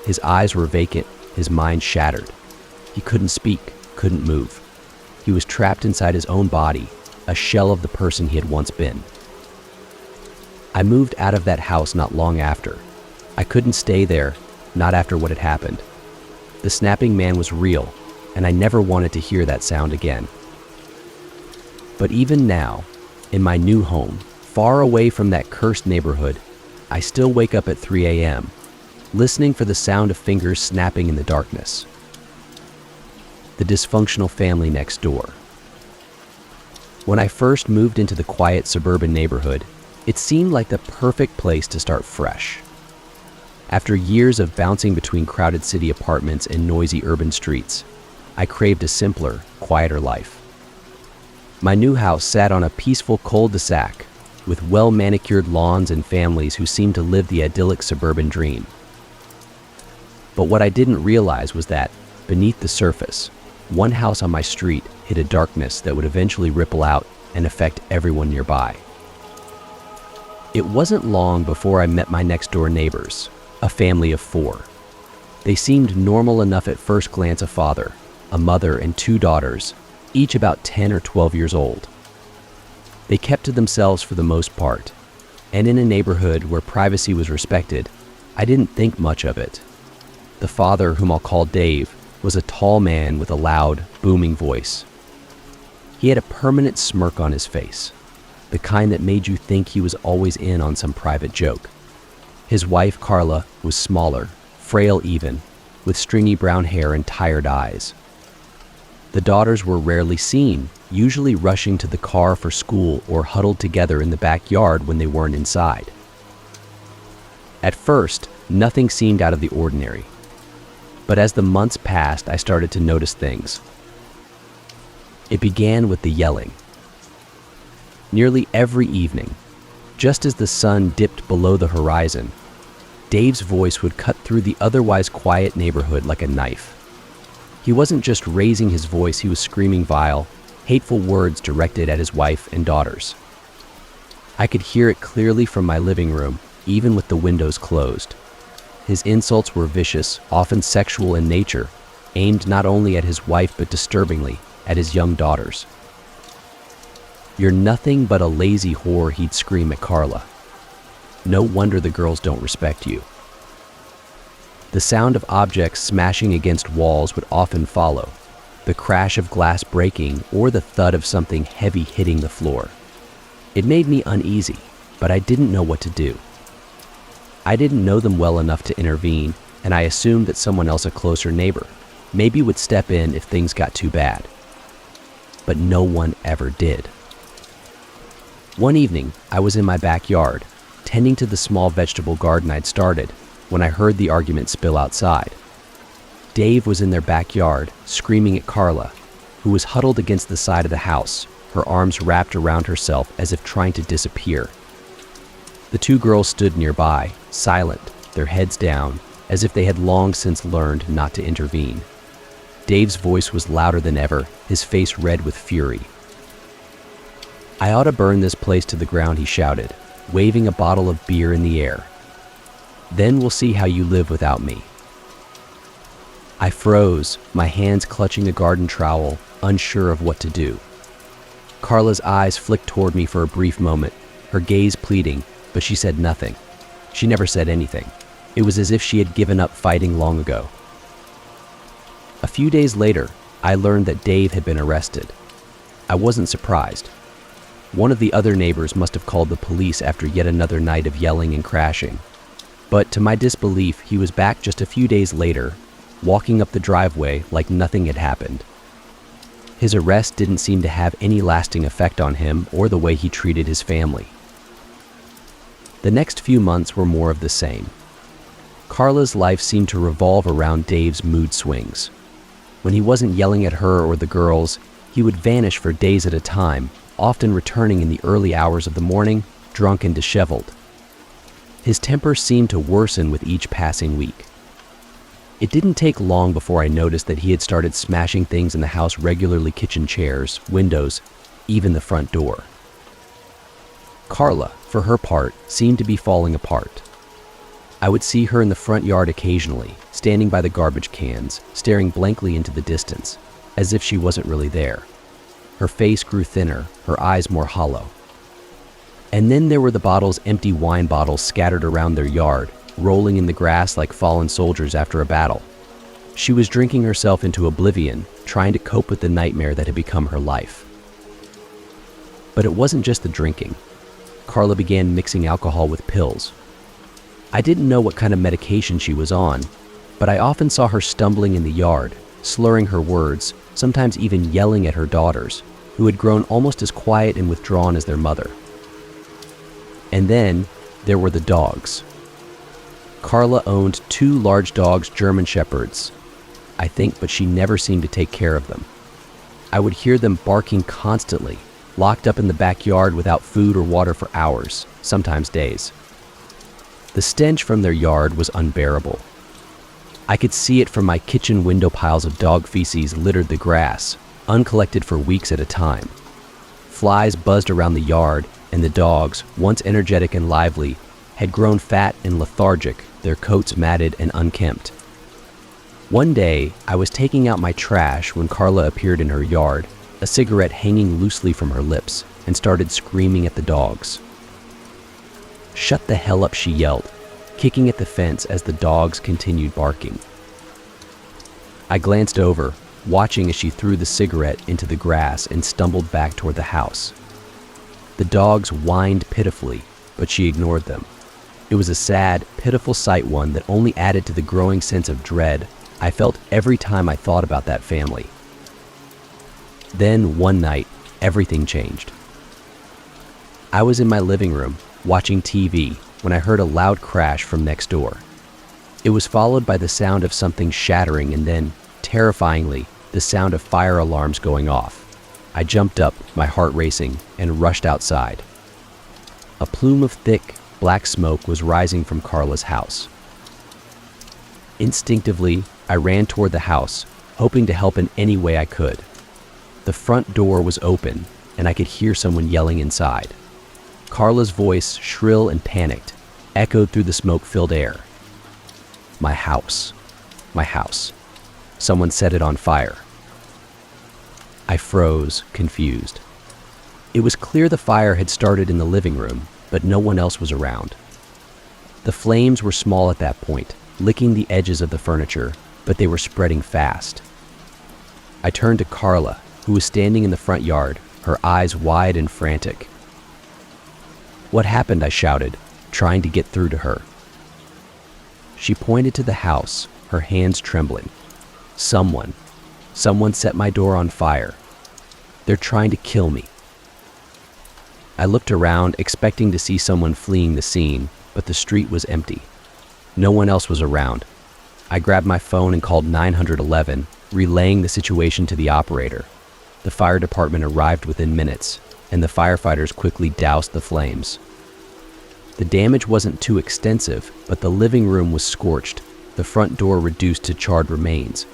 S1: His eyes were vacant, his mind shattered. He couldn't speak, couldn't move. He was trapped inside his own body, a shell of the person he had once been. I moved out of that house not long after. I couldn't stay there, not after what had happened. The snapping man was real, and I never wanted to hear that sound again. But even now, in my new home, far away from that cursed neighborhood, I still wake up at 3 a.m., listening for the sound of fingers snapping in the darkness. The dysfunctional family next door. When I first moved into the quiet suburban neighborhood, it seemed like the perfect place to start fresh. After years of bouncing between crowded city apartments and noisy urban streets, I craved a simpler, quieter life. My new house sat on a peaceful cul-de-sac with well-manicured lawns and families who seemed to live the idyllic suburban dream. But what I didn't realize was that, beneath the surface, one house on my street hid a darkness that would eventually ripple out and affect everyone nearby. It wasn't long before I met my next-door neighbors, a family of 4. They seemed normal enough at first glance: a father, a mother, and 2 daughters, each about 10 or 12 years old. They kept to themselves for the most part, and in a neighborhood where privacy was respected, I didn't think much of it. The father, whom I'll call Dave, was a tall man with a loud, booming voice. He had a permanent smirk on his face, the kind that made you think he was always in on some private joke. His wife, Carla, was smaller, frail even, with stringy brown hair and tired eyes. The daughters were rarely seen, usually rushing to the car for school or huddled together in the backyard when they weren't inside. At first, nothing seemed out of the ordinary. But as the months passed, I started to notice things. It began with the yelling. Nearly every evening, just as the sun dipped below the horizon, Dave's voice would cut through the otherwise quiet neighborhood like a knife. He wasn't just raising his voice, he was screaming vile, hateful words directed at his wife and daughters. I could hear it clearly from my living room, even with the windows closed. His insults were vicious, often sexual in nature, aimed not only at his wife but disturbingly at his young daughters. "You're nothing but a lazy whore," he'd scream at Carla. "No wonder the girls don't respect you." The sound of objects smashing against walls would often follow, the crash of glass breaking or the thud of something heavy hitting the floor. It made me uneasy, but I didn't know what to do. I didn't know them well enough to intervene, and I assumed that someone else, a closer neighbor, maybe would step in if things got too bad. But no one ever did. One evening, I was in my backyard, tending to the small vegetable garden I'd started, when I heard the argument spill outside. Dave was in their backyard, screaming at Carla, who was huddled against the side of the house, her arms wrapped around herself as if trying to disappear. The 2 girls stood nearby, silent, their heads down, as if they had long since learned not to intervene. Dave's voice was louder than ever, his face red with fury. "I ought to burn this place to the ground," he shouted, waving a bottle of beer in the air. "Then we'll see how you live without me." I froze, my hands clutching a garden trowel, unsure of what to do. Carla's eyes flicked toward me for a brief moment, her gaze pleading, but she said nothing. She never said anything. It was as if she had given up fighting long ago. A few days later, I learned that Dave had been arrested. I wasn't surprised. One of the other neighbors must have called the police after yet another night of yelling and crashing. But to my disbelief, he was back just a few days later, walking up the driveway like nothing had happened. His arrest didn't seem to have any lasting effect on him or the way he treated his family. The next few months were more of the same. Carla's life seemed to revolve around Dave's mood swings. When he wasn't yelling at her or the girls, he would vanish for days at a time, often returning in the early hours of the morning, drunk and disheveled. His temper seemed to worsen with each passing week. It didn't take long before I noticed that he had started smashing things in the house regularly: kitchen chairs, windows, even the front door. Carla, for her part, seemed to be falling apart. I would see her in the front yard occasionally, standing by the garbage cans, staring blankly into the distance, as if she wasn't really there. Her face grew thinner, her eyes more hollow. And then there were the empty wine bottles scattered around their yard, rolling in the grass like fallen soldiers after a battle. She was drinking herself into oblivion, trying to cope with the nightmare that had become her life. But it wasn't just the drinking. Carla began mixing alcohol with pills. I didn't know what kind of medication she was on, but I often saw her stumbling in the yard, slurring her words, sometimes even yelling at her daughters, who had grown almost as quiet and withdrawn as their mother. And then there were the dogs. Carla owned 2 large dogs, German Shepherds, I think, but she never seemed to take care of them. I would hear them barking constantly, locked up in the backyard without food or water for hours, sometimes days. The stench from their yard was unbearable. I could see it from my kitchen window. Piles of dog feces littered the grass, uncollected for weeks at a time. Flies buzzed around the yard, and the dogs, once energetic and lively, had grown fat and lethargic, their coats matted and unkempt. One day, I was taking out my trash when Carla appeared in her yard, a cigarette hanging loosely from her lips, and started screaming at the dogs. "Shut the hell up," she yelled, kicking at the fence as the dogs continued barking. I glanced over, watching as she threw the cigarette into the grass and stumbled back toward the house. The dogs whined pitifully, but she ignored them. It was a sad, pitiful sight, one that only added to the growing sense of dread I felt every time I thought about that family. Then, one night, everything changed. I was in my living room, watching TV, when I heard a loud crash from next door. It was followed by the sound of something shattering and then, terrifyingly, the sound of fire alarms going off. I jumped up, my heart racing, and rushed outside. A plume of thick, black smoke was rising from Carla's house. Instinctively, I ran toward the house, hoping to help in any way I could. The front door was open, and I could hear someone yelling inside. Carla's voice, shrill and panicked, echoed through the smoke-filled air. My house. My house. Someone set it on fire. I froze, confused. It was clear the fire had started in the living room, but no one else was around. The flames were small at that point, licking the edges of the furniture, but they were spreading fast. I turned to Carla, who was standing in the front yard, her eyes wide and frantic. "What happened?" I shouted, trying to get through to her. She pointed to the house, her hands trembling. Someone set my door on fire. They're trying to kill me." I looked around, expecting to see someone fleeing the scene, but the street was empty. No one else was around. I grabbed my phone and called 911, relaying the situation to the operator. The fire department arrived within minutes, and the firefighters quickly doused the flames. The damage wasn't too extensive, but the living room was scorched, the front door reduced to charred remains.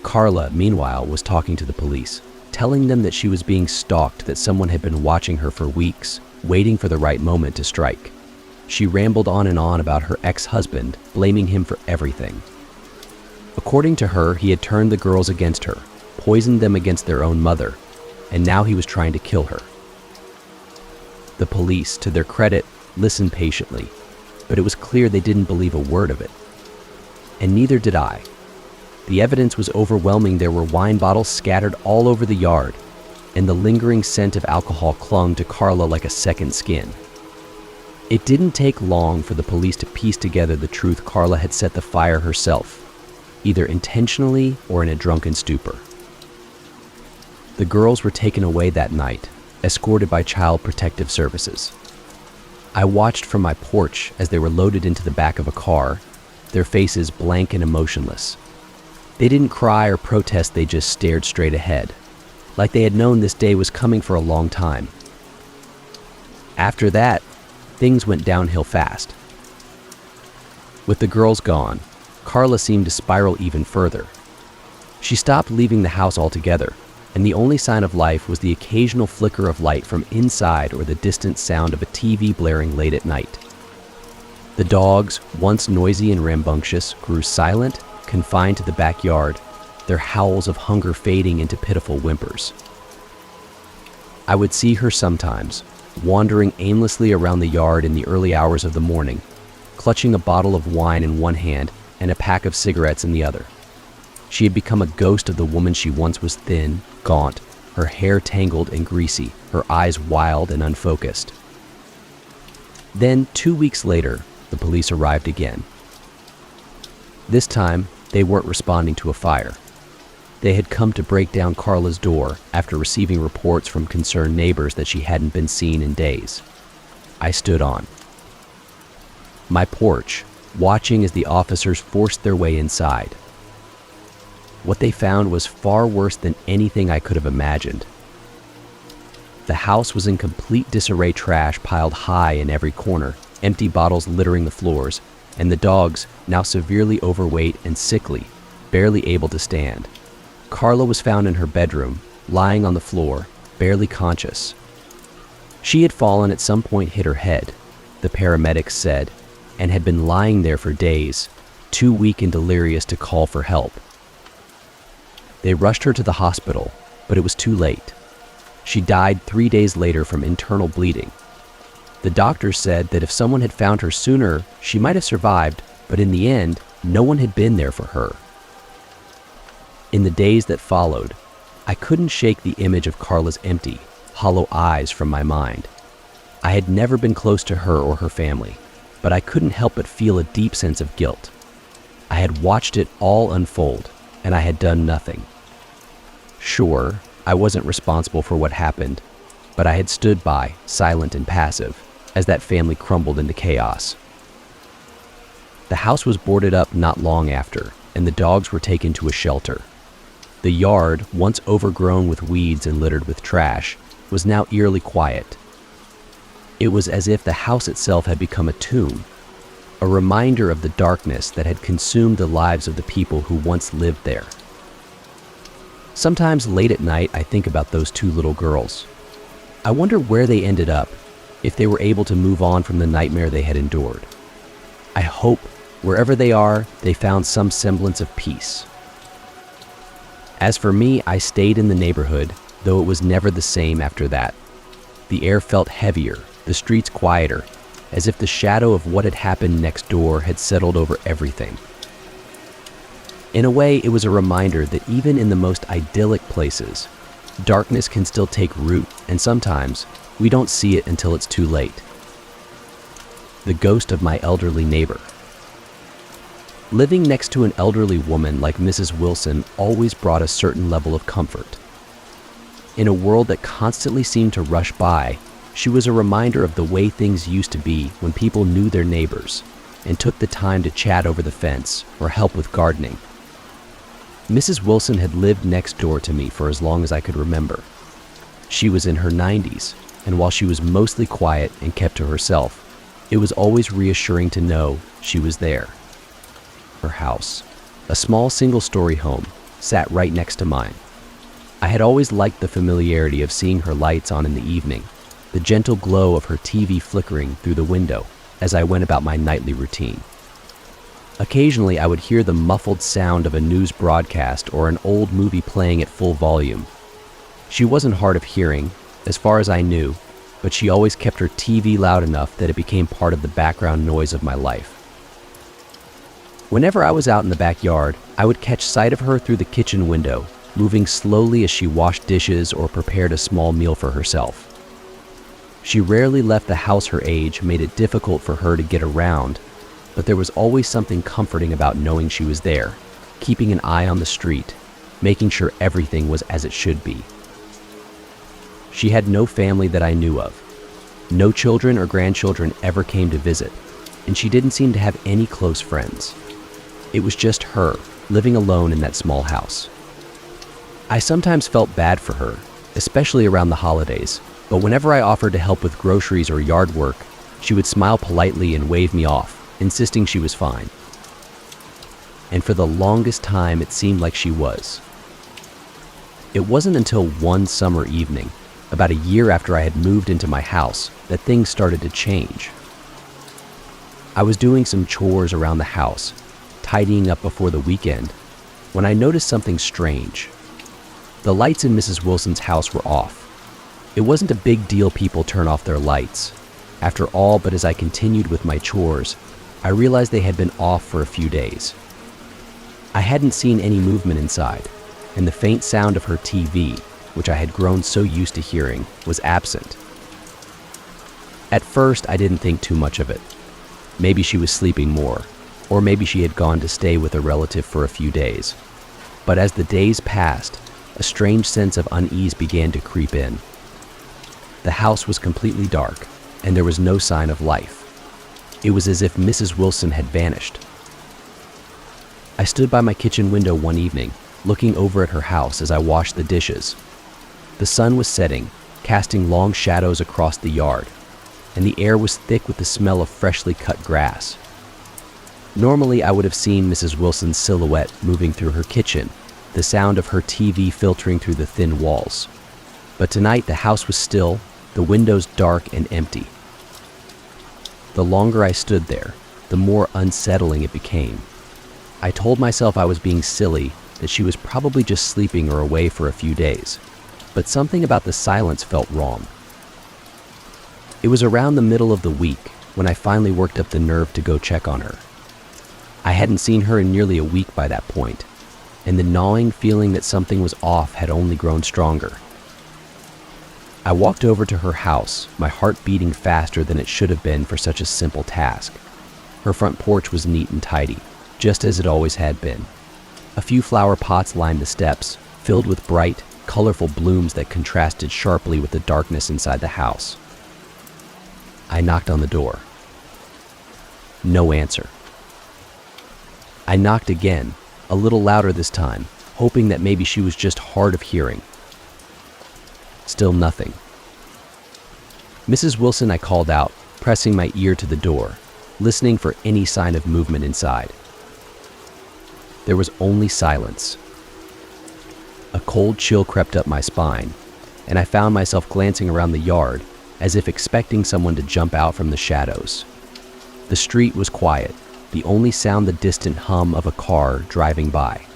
S1: Carla, meanwhile, was talking to the police, telling them that she was being stalked, that someone had been watching her for weeks, waiting for the right moment to strike. She rambled on and on about her ex-husband, blaming him for everything. According to her, he had turned the girls against her, poisoned them against their own mother. and now he was trying to kill her. The police, to their credit, listened patiently, but it was clear they didn't believe a word of it. And neither did I. The evidence was overwhelming. There were wine bottles scattered all over the yard, and the lingering scent of alcohol clung to Carla like a second skin. It didn't take long for the police to piece together the truth. Carla had set the fire herself, either intentionally or in a drunken stupor. The girls were taken away that night, escorted by Child Protective Services. I watched from my porch as they were loaded into the back of a car, their faces blank and emotionless. They didn't cry or protest, they just stared straight ahead, like they had known this day was coming for a long time. After that, things went downhill fast. With the girls gone, Carla seemed to spiral even further. She stopped leaving the house altogether, and the only sign of life was the occasional flicker of light from inside or the distant sound of a TV blaring late at night. The dogs, once noisy and rambunctious, grew silent, confined to the backyard, their howls of hunger fading into pitiful whimpers. I would see her sometimes, wandering aimlessly around the yard in the early hours of the morning, clutching a bottle of wine in one hand and a pack of cigarettes in the other. She had become a ghost of the woman she once was, thin, gaunt, her hair tangled and greasy, her eyes wild and unfocused. Then, 2 weeks later, the police arrived again. This time, they weren't responding to a fire. They had come to break down Carla's door after receiving reports from concerned neighbors that she hadn't been seen in days. I stood on my porch, watching as the officers forced their way inside. What they found was far worse than anything I could have imagined. The house was in complete disarray, trash piled high in every corner, empty bottles littering the floors, and the dogs, now severely overweight and sickly, barely able to stand. Carla was found in her bedroom, lying on the floor, barely conscious. She had fallen at some point, hit her head, the paramedics said, and had been lying there for days, too weak and delirious to call for help. They rushed her to the hospital, but it was too late. She died 3 days later from internal bleeding. The doctors said that if someone had found her sooner, she might have survived, but in the end, no one had been there for her. In the days that followed, I couldn't shake the image of Carla's empty, hollow eyes from my mind. I had never been close to her or her family, but I couldn't help but feel a deep sense of guilt. I had watched it all unfold, and I had done nothing. Sure, I wasn't responsible for what happened, but I had stood by, silent and passive, as that family crumbled into chaos. The house was boarded up not long after, and the dogs were taken to a shelter. The yard, once overgrown with weeds and littered with trash, was now eerily quiet. It was as if the house itself had become a tomb, a reminder of the darkness that had consumed the lives of the people who once lived there. Sometimes late at night, I think about those two little girls. I wonder where they ended up, if they were able to move on from the nightmare they had endured. I hope, wherever they are, they found some semblance of peace. As for me, I stayed in the neighborhood, though it was never the same after that. The air felt heavier, the streets quieter, as if the shadow of what had happened next door had settled over everything. In a way, it was a reminder that even in the most idyllic places, darkness can still take root, and sometimes we don't see it until it's too late. The ghost of my elderly neighbor. Living next to an elderly woman like Mrs. Wilson always brought a certain level of comfort. In a world that constantly seemed to rush by, she was a reminder of the way things used to be when people knew their neighbors and took the time to chat over the fence or help with gardening. Mrs. Wilson had lived next door to me for as long as I could remember. She was in her 90s, and while she was mostly quiet and kept to herself, it was always reassuring to know she was there. Her house, a small single-story home, sat right next to mine. I had always liked the familiarity of seeing her lights on in the evening, the gentle glow of her TV flickering through the window as I went about my nightly routine. Occasionally, I would hear the muffled sound of a news broadcast or an old movie playing at full volume. She wasn't hard of hearing, as far as I knew, but she always kept her TV loud enough that it became part of the background noise of my life. Whenever I was out in the backyard, I would catch sight of her through the kitchen window, moving slowly as she washed dishes or prepared a small meal for herself. She rarely left the house. Her age made it difficult for her to get around, but there was always something comforting about knowing she was there, keeping an eye on the street, making sure everything was as it should be. She had no family that I knew of. No children or grandchildren ever came to visit, and she didn't seem to have any close friends. It was just her, living alone in that small house. I sometimes felt bad for her, especially around the holidays, but whenever I offered to help with groceries or yard work, she would smile politely and wave me off, insisting she was fine. And for the longest time, it seemed like she was. It wasn't until one summer evening, about a year after I had moved into my house, that things started to change. I was doing some chores around the house, tidying up before the weekend, when I noticed something strange. The lights in Mrs. Wilson's house were off. It wasn't a big deal people turn off their lights. After all, but as I continued with my chores, I realized they had been off for a few days. I hadn't seen any movement inside, and the faint sound of her TV, which I had grown so used to hearing, was absent. At first, I didn't think too much of it. Maybe she was sleeping more, or maybe she had gone to stay with a relative for a few days. But as the days passed, a strange sense of unease began to creep in. The house was completely dark, and there was no sign of life. It was as if Mrs. Wilson had vanished. I stood by my kitchen window one evening, looking over at her house as I washed the dishes. The sun was setting, casting long shadows across the yard, and the air was thick with the smell of freshly cut grass. Normally, I would have seen Mrs. Wilson's silhouette moving through her kitchen, the sound of her TV filtering through the thin walls. But tonight, the house was still, the windows dark and empty. The longer I stood there, the more unsettling it became. I told myself I was being silly, that she was probably just sleeping or away for a few days, but something about the silence felt wrong. It was around the middle of the week when I finally worked up the nerve to go check on her. I hadn't seen her in nearly a week by that point, and the gnawing feeling that something was off had only grown stronger. I walked over to her house, my heart beating faster than it should have been for such a simple task. Her front porch was neat and tidy, just as it always had been. A few flower pots lined the steps, filled with bright, colorful blooms that contrasted sharply with the darkness inside the house. I knocked on the door. No answer. I knocked again, a little louder this time, hoping that maybe she was just hard of hearing. Still nothing. Mrs. Wilson, I called out, pressing my ear to the door, listening for any sign of movement inside. There was only silence. A cold chill crept up my spine, and I found myself glancing around the yard as if expecting someone to jump out from the shadows. The street was quiet, the only sound the distant hum of a car driving by.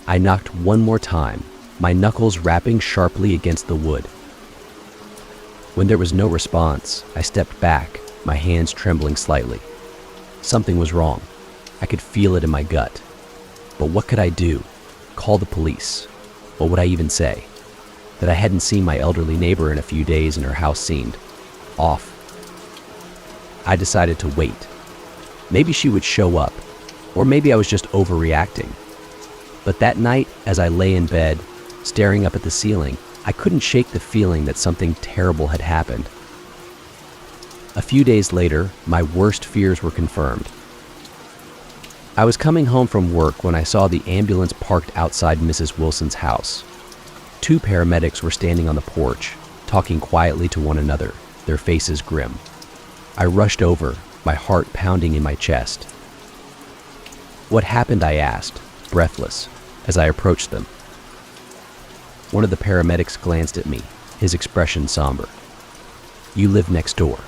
S1: I knocked one more time, my knuckles rapping sharply against the wood. When there was no response, I stepped back, my hands trembling slightly. Something was wrong. I could feel it in my gut. But what could I do? Call the police? What would I even say? That I hadn't seen my elderly neighbor in a few days and her house seemed off. I decided to wait. Maybe she would show up, or maybe I was just overreacting. But that night, as I lay in bed, staring up at the ceiling, I couldn't shake the feeling that something terrible had happened. A few days later, my worst fears were confirmed. I was coming home from work when I saw the ambulance parked outside Mrs. Wilson's house. 2 paramedics were standing on the porch, talking quietly to one another, their faces grim. I rushed over, my heart pounding in my chest. "What happened?" I asked, breathless, as I approached them. One of the paramedics glanced at me, his expression somber. "You live next door."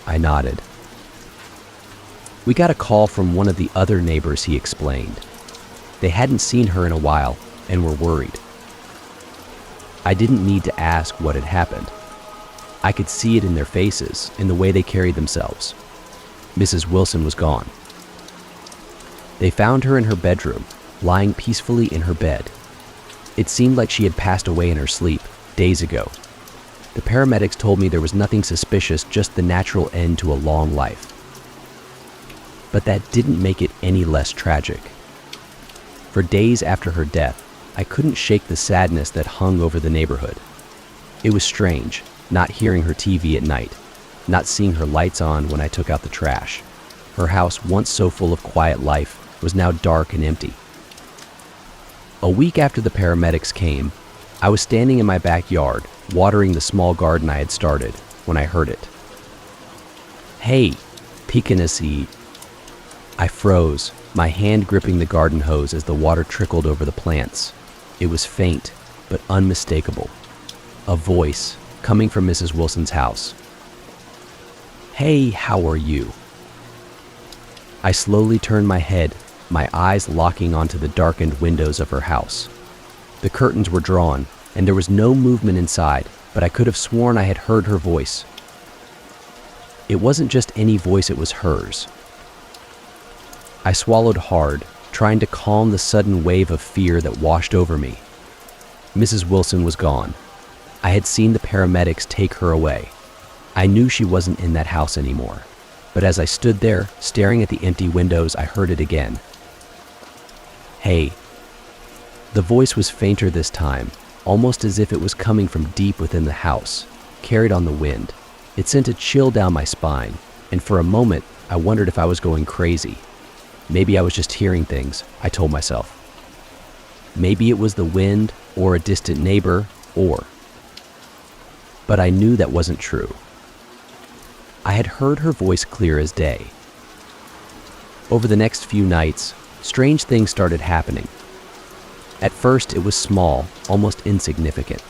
S1: I nodded. "We got a call from one of the other neighbors," he explained. "They hadn't seen her in a while and were worried." I didn't need to ask what had happened. I could see it in their faces, in the way they carried themselves. Mrs. Wilson was gone. They found her in her bedroom, lying peacefully in her bed. It seemed like she had passed away in her sleep, days ago. The paramedics told me there was nothing suspicious, just the natural end to a long life. But that didn't make it any less tragic. For days after her death, I couldn't shake the sadness that hung over the neighborhood. It was strange, not hearing her TV at night, not seeing her lights on when I took out the trash. Her house, once so full of quiet life, was now dark and empty. A week after the paramedics came, I was standing in my backyard, watering the small garden I had started, when I heard it. "Hey, Pekingese." I froze, my hand gripping the garden hose as the water trickled over the plants. It was faint, but unmistakable. A voice, coming from Mrs. Wilson's house. "Hey, how are you?" I slowly turned my head, my eyes locking onto the darkened windows of her house. The curtains were drawn, and there was no movement inside, but I could have sworn I had heard her voice. It wasn't just any voice, it was hers. I swallowed hard, trying to calm the sudden wave of fear that washed over me. Mrs. Wilson was gone. I had seen the paramedics take her away. I knew she wasn't in that house anymore. But as I stood there, staring at the empty windows, I heard it again. "Hey." The voice was fainter this time, almost as if it was coming from deep within the house, carried on the wind. It sent a chill down my spine, and for a moment, I wondered if I was going crazy. Maybe I was just hearing things, I told myself. Maybe it was the wind, or a distant neighbor, But I knew that wasn't true. I had heard her voice clear as day. Over the next few nights, strange things started happening. At first, it was small, almost insignificant.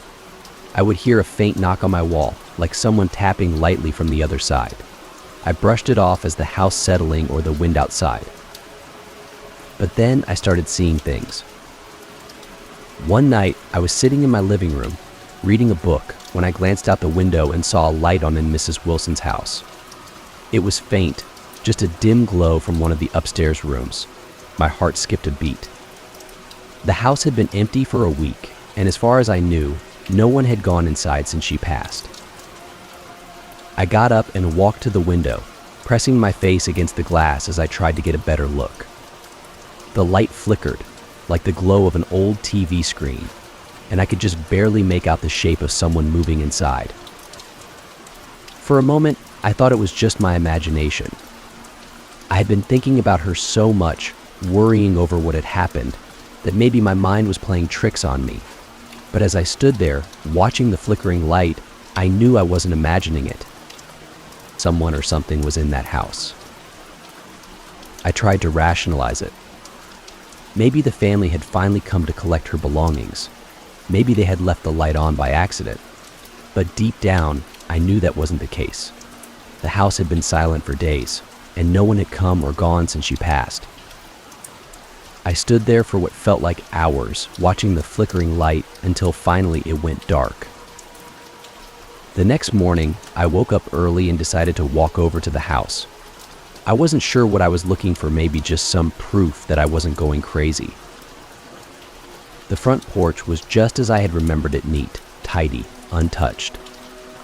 S1: I would hear a faint knock on my wall, like someone tapping lightly from the other side. I brushed it off as the house settling or the wind outside. But then I started seeing things. One night, I was sitting in my living room, reading a book, when I glanced out the window and saw a light on in Mrs. Wilson's house. It was faint, just a dim glow from one of the upstairs rooms. My heart skipped a beat. The house had been empty for a week, and as far as I knew, no one had gone inside since she passed. I got up and walked to the window, pressing my face against the glass as I tried to get a better look. The light flickered, like the glow of an old TV screen, and I could just barely make out the shape of someone moving inside. For a moment, I thought it was just my imagination. I had been thinking about her so much, worrying over what had happened, that maybe my mind was playing tricks on me. But as I stood there, watching the flickering light, I knew I wasn't imagining it. Someone or something was in that house. I tried to rationalize it. Maybe the family had finally come to collect her belongings. Maybe they had left the light on by accident. But deep down, I knew that wasn't the case. The house had been silent for days, and no one had come or gone since she passed. I stood there for what felt like hours, watching the flickering light until finally it went dark. The next morning, I woke up early and decided to walk over to the house. I wasn't sure what I was looking for, maybe just some proof that I wasn't going crazy. The front porch was just as I had remembered it, neat, tidy, untouched.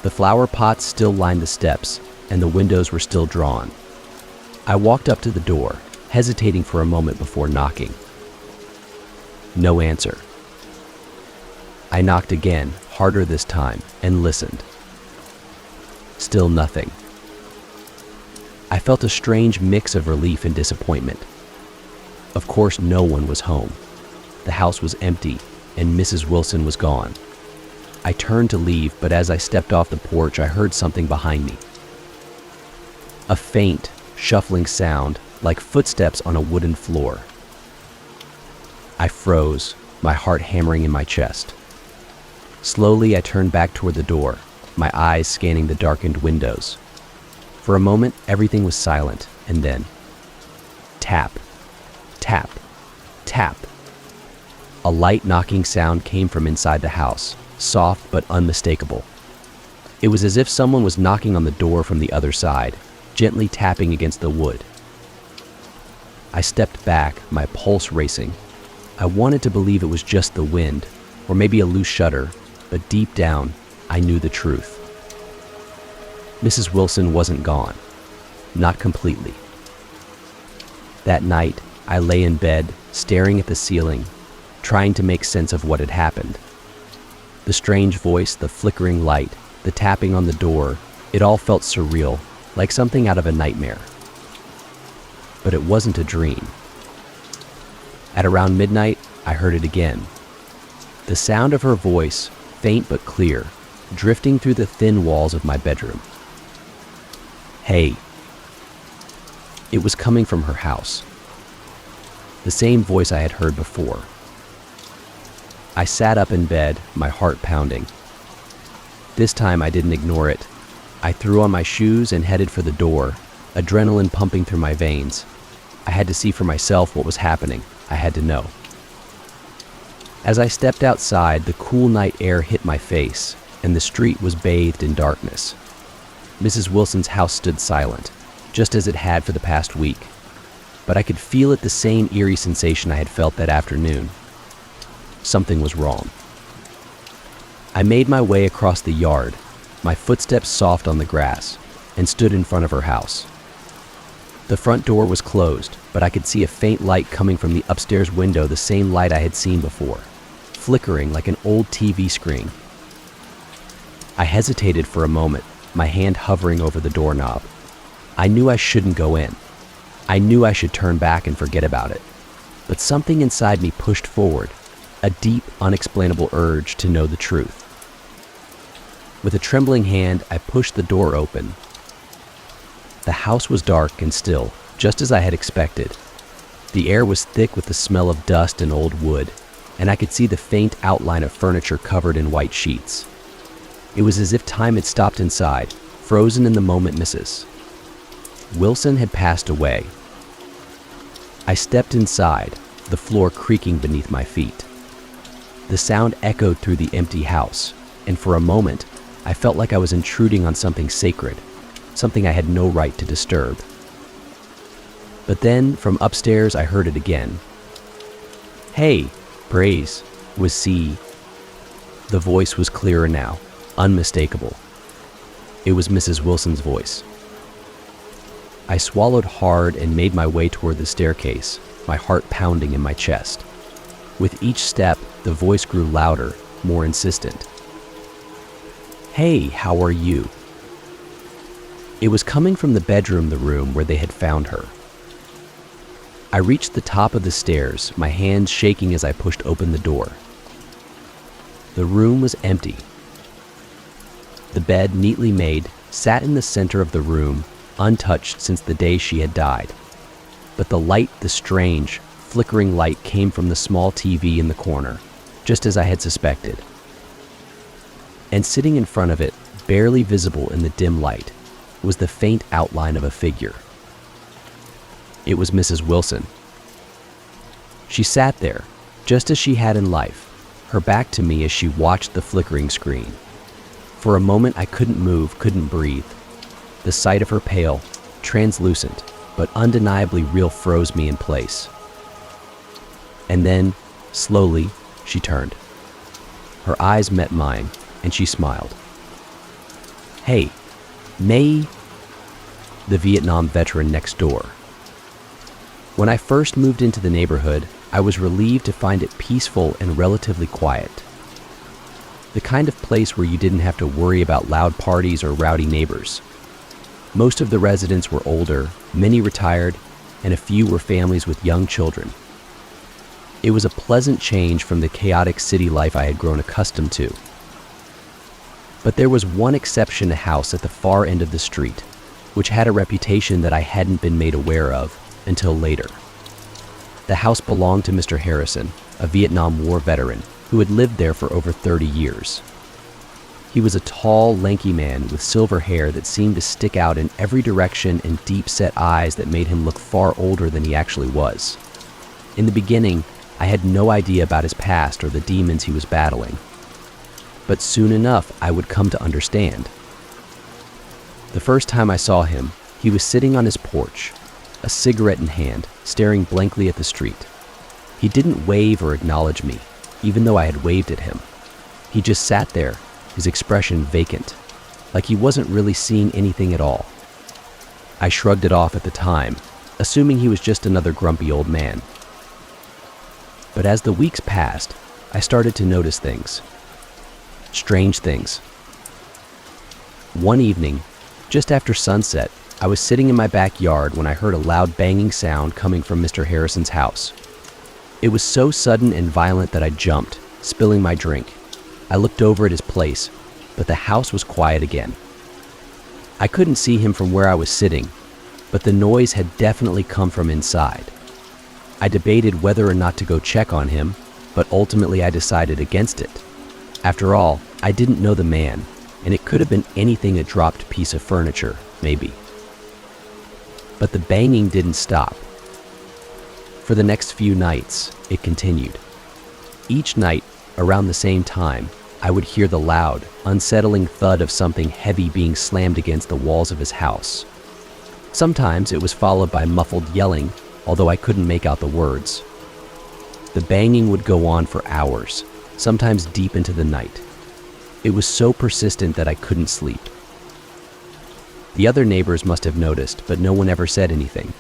S1: The flower pots still lined the steps, and the windows were still drawn. I walked up to the door, hesitating for a moment before knocking. No answer. I knocked again, harder this time, and listened. Still nothing. I felt a strange mix of relief and disappointment. Of course, no one was home. The house was empty, and Mrs. Wilson was gone. I turned to leave, but as I stepped off the porch, I heard something behind me. A faint, shuffling sound, like footsteps on a wooden floor. I froze, my heart hammering in my chest. Slowly, I turned back toward the door, my eyes scanning the darkened windows. For a moment, everything was silent, and then tap, tap, tap. A light knocking sound came from inside the house, soft but unmistakable. It was as if someone was knocking on the door from the other side, gently tapping against the wood. I stepped back, my pulse racing. I wanted to believe it was just the wind, or maybe a loose shutter, but deep down, I knew the truth. Mrs. Wilson wasn't gone. Not completely. That night, I lay in bed, staring at the ceiling, trying to make sense of what had happened. The strange voice, the flickering light, the tapping on the door, it all felt surreal, like something out of a nightmare. But it wasn't a dream. At around midnight, I heard it again. The sound of her voice, faint but clear, drifting through the thin walls of my bedroom. Hey. It was coming from her house. The same voice I had heard before. I sat up in bed, my heart pounding. This time I didn't ignore it. I threw on my shoes and headed for the door, adrenaline pumping through my veins. I had to see for myself what was happening. I had to know. As I stepped outside, the cool night air hit my face, and the street was bathed in darkness. Mrs. Wilson's house stood silent, just as it had for the past week, but I could feel it, the same eerie sensation I had felt that afternoon. Something was wrong. I made my way across the yard, my footsteps soft on the grass, and stood in front of her house. The front door was closed, but I could see a faint light coming from the upstairs window, the same light I had seen before, flickering like an old TV screen. I hesitated for a moment, my hand hovering over the doorknob. I knew I shouldn't go in. I knew I should turn back and forget about it. But something inside me pushed forward, a deep, unexplainable urge to know the truth. With a trembling hand, I pushed the door open. The house was dark and still, just as I had expected. The air was thick with the smell of dust and old wood, and I could see the faint outline of furniture covered in white sheets. It was as if time had stopped inside, frozen in the moment. Mrs. Wilson had passed away. I stepped inside, the floor creaking beneath my feet. The sound echoed through the empty house, and for a moment, I felt like I was intruding on something sacred, something I had no right to disturb. But then, from upstairs, I heard it again. Hey, praise, was C. The voice was clearer now, unmistakable. It was Mrs. Wilson's voice. I swallowed hard and made my way toward the staircase, my heart pounding in my chest. With each step, the voice grew louder, more insistent. Hey, how are you? It was coming from the bedroom, the room where they had found her. I reached the top of the stairs, my hands shaking as I pushed open the door. The room was empty. The bed, neatly made, sat in the center of the room, untouched since the day she had died. But the light, the strange, flickering light, came from the small TV in the corner, just as I had suspected. And sitting in front of it, barely visible in the dim light, was the faint outline of a figure. It was Mrs. Wilson. She sat there, just as she had in life, her back to me as she watched the flickering screen. For a moment I couldn't move, couldn't breathe. The sight of her pale, translucent, but undeniably real froze me in place. And then, slowly, she turned. Her eyes met mine, and she smiled. Hey, May, the Vietnam veteran next door. When I first moved into the neighborhood, I was relieved to find it peaceful and relatively quiet. The kind of place where you didn't have to worry about loud parties or rowdy neighbors. Most of the residents were older, many retired, and a few were families with young children. It was a pleasant change from the chaotic city life I had grown accustomed to. But there was one exception, a house at the far end of the street, which had a reputation that I hadn't been made aware of until later. The house belonged to Mr. Harrison, a Vietnam War veteran who had lived there for over 30 years. He was a tall, lanky man with silver hair that seemed to stick out in every direction and deep-set eyes that made him look far older than he actually was. In the beginning, I had no idea about his past or the demons he was battling. but soon enough I would come to understand. The first time I saw him, he was sitting on his porch, a cigarette in hand, staring blankly at the street. He didn't wave or acknowledge me, even though I had waved at him. He just sat there, his expression vacant, like he wasn't really seeing anything at all. I shrugged it off at the time, assuming he was just another grumpy old man. But as the weeks passed, I started to notice things. Strange things. One evening, just after sunset, I was sitting in my backyard when I heard a loud banging sound coming from Mr. Harrison's house. It was so sudden and violent that I jumped, spilling my drink. I looked over at his place, but the house was quiet again. I couldn't see him from where I was sitting, but the noise had definitely come from inside. I debated whether or not to go check on him, but ultimately I decided against it. After all, I didn't know the man, and it could have been anything a dropped piece of furniture, maybe. But the banging didn't stop. For the next few nights, it continued. Each night, around the same time, I would hear the loud, unsettling thud of something heavy being slammed against the walls of his house. Sometimes it was followed by muffled yelling, although I couldn't make out the words. The banging would go on for hours, sometimes deep into the night. It was so persistent that I couldn't sleep. The other neighbors must have noticed, but no one ever said anything.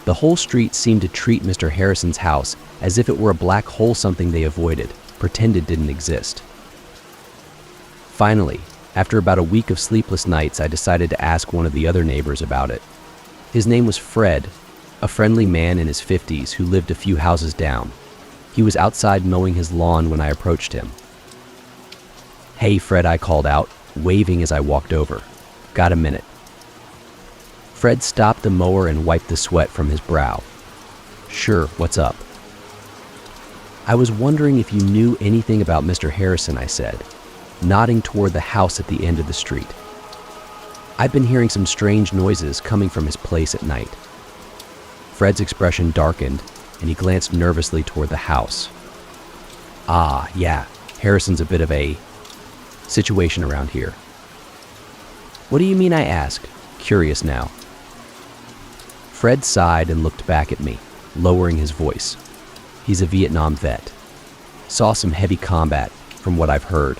S1: The whole street seemed to treat Mr. Harrison's house as if it were a black hole, something they avoided, pretended didn't exist. Finally, after about a week of sleepless nights, I decided to ask one of the other neighbors about it. His name was Fred, a friendly man in his 50s who lived a few houses down. He was outside mowing his lawn when I approached him. "Hey, Fred," I called out, waving as I walked over. "Got a minute?" Fred stopped the mower and wiped the sweat from his brow. "Sure, what's up?" "I was wondering if you knew anything about Mr. Harrison," I said, nodding toward the house at the end of the street. "I've been hearing some strange noises coming from his place at night." Fred's expression darkened, and he glanced nervously toward the house. "Ah, yeah, Harrison's a bit of a situation around here." "What do you mean?" I asked, curious now. Fred sighed and looked back at me, lowering his voice. He's a Vietnam vet. Saw some heavy combat, from what I've heard.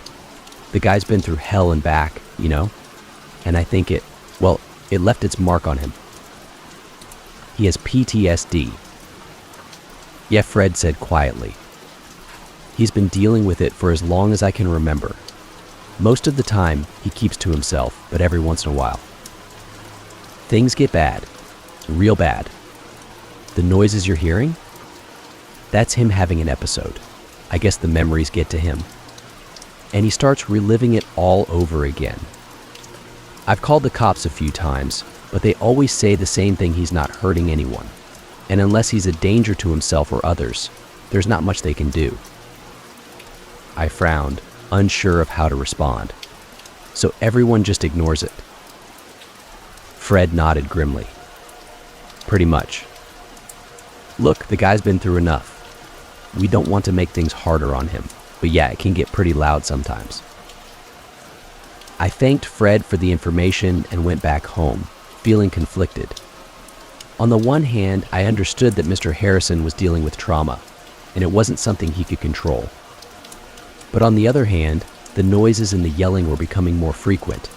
S1: The guy's been through hell and back, you know? And I think it left its mark on him. He has PTSD. "Yeah," Fred said quietly. "He's been dealing with it for as long as I can remember. Most of the time, he keeps to himself, but every once in a while. Things get bad. Real bad. The noises you're hearing? That's him having an episode. I guess the memories get to him. And he starts reliving it all over again. I've called the cops a few times, but they always say the same thing: he's not hurting anyone. And unless he's a danger to himself or others, there's not much they can do." I frowned, unsure of how to respond. "So everyone just ignores it?" Fred nodded grimly. "Pretty much. Look, the guy's been through enough. We don't want to make things harder on him, but yeah, it can get pretty loud sometimes." I thanked Fred for the information and went back home, feeling conflicted. On the one hand, I understood that Mr. Harrison was dealing with trauma, and it wasn't something he could control. But on the other hand, the noises and the yelling were becoming more frequent,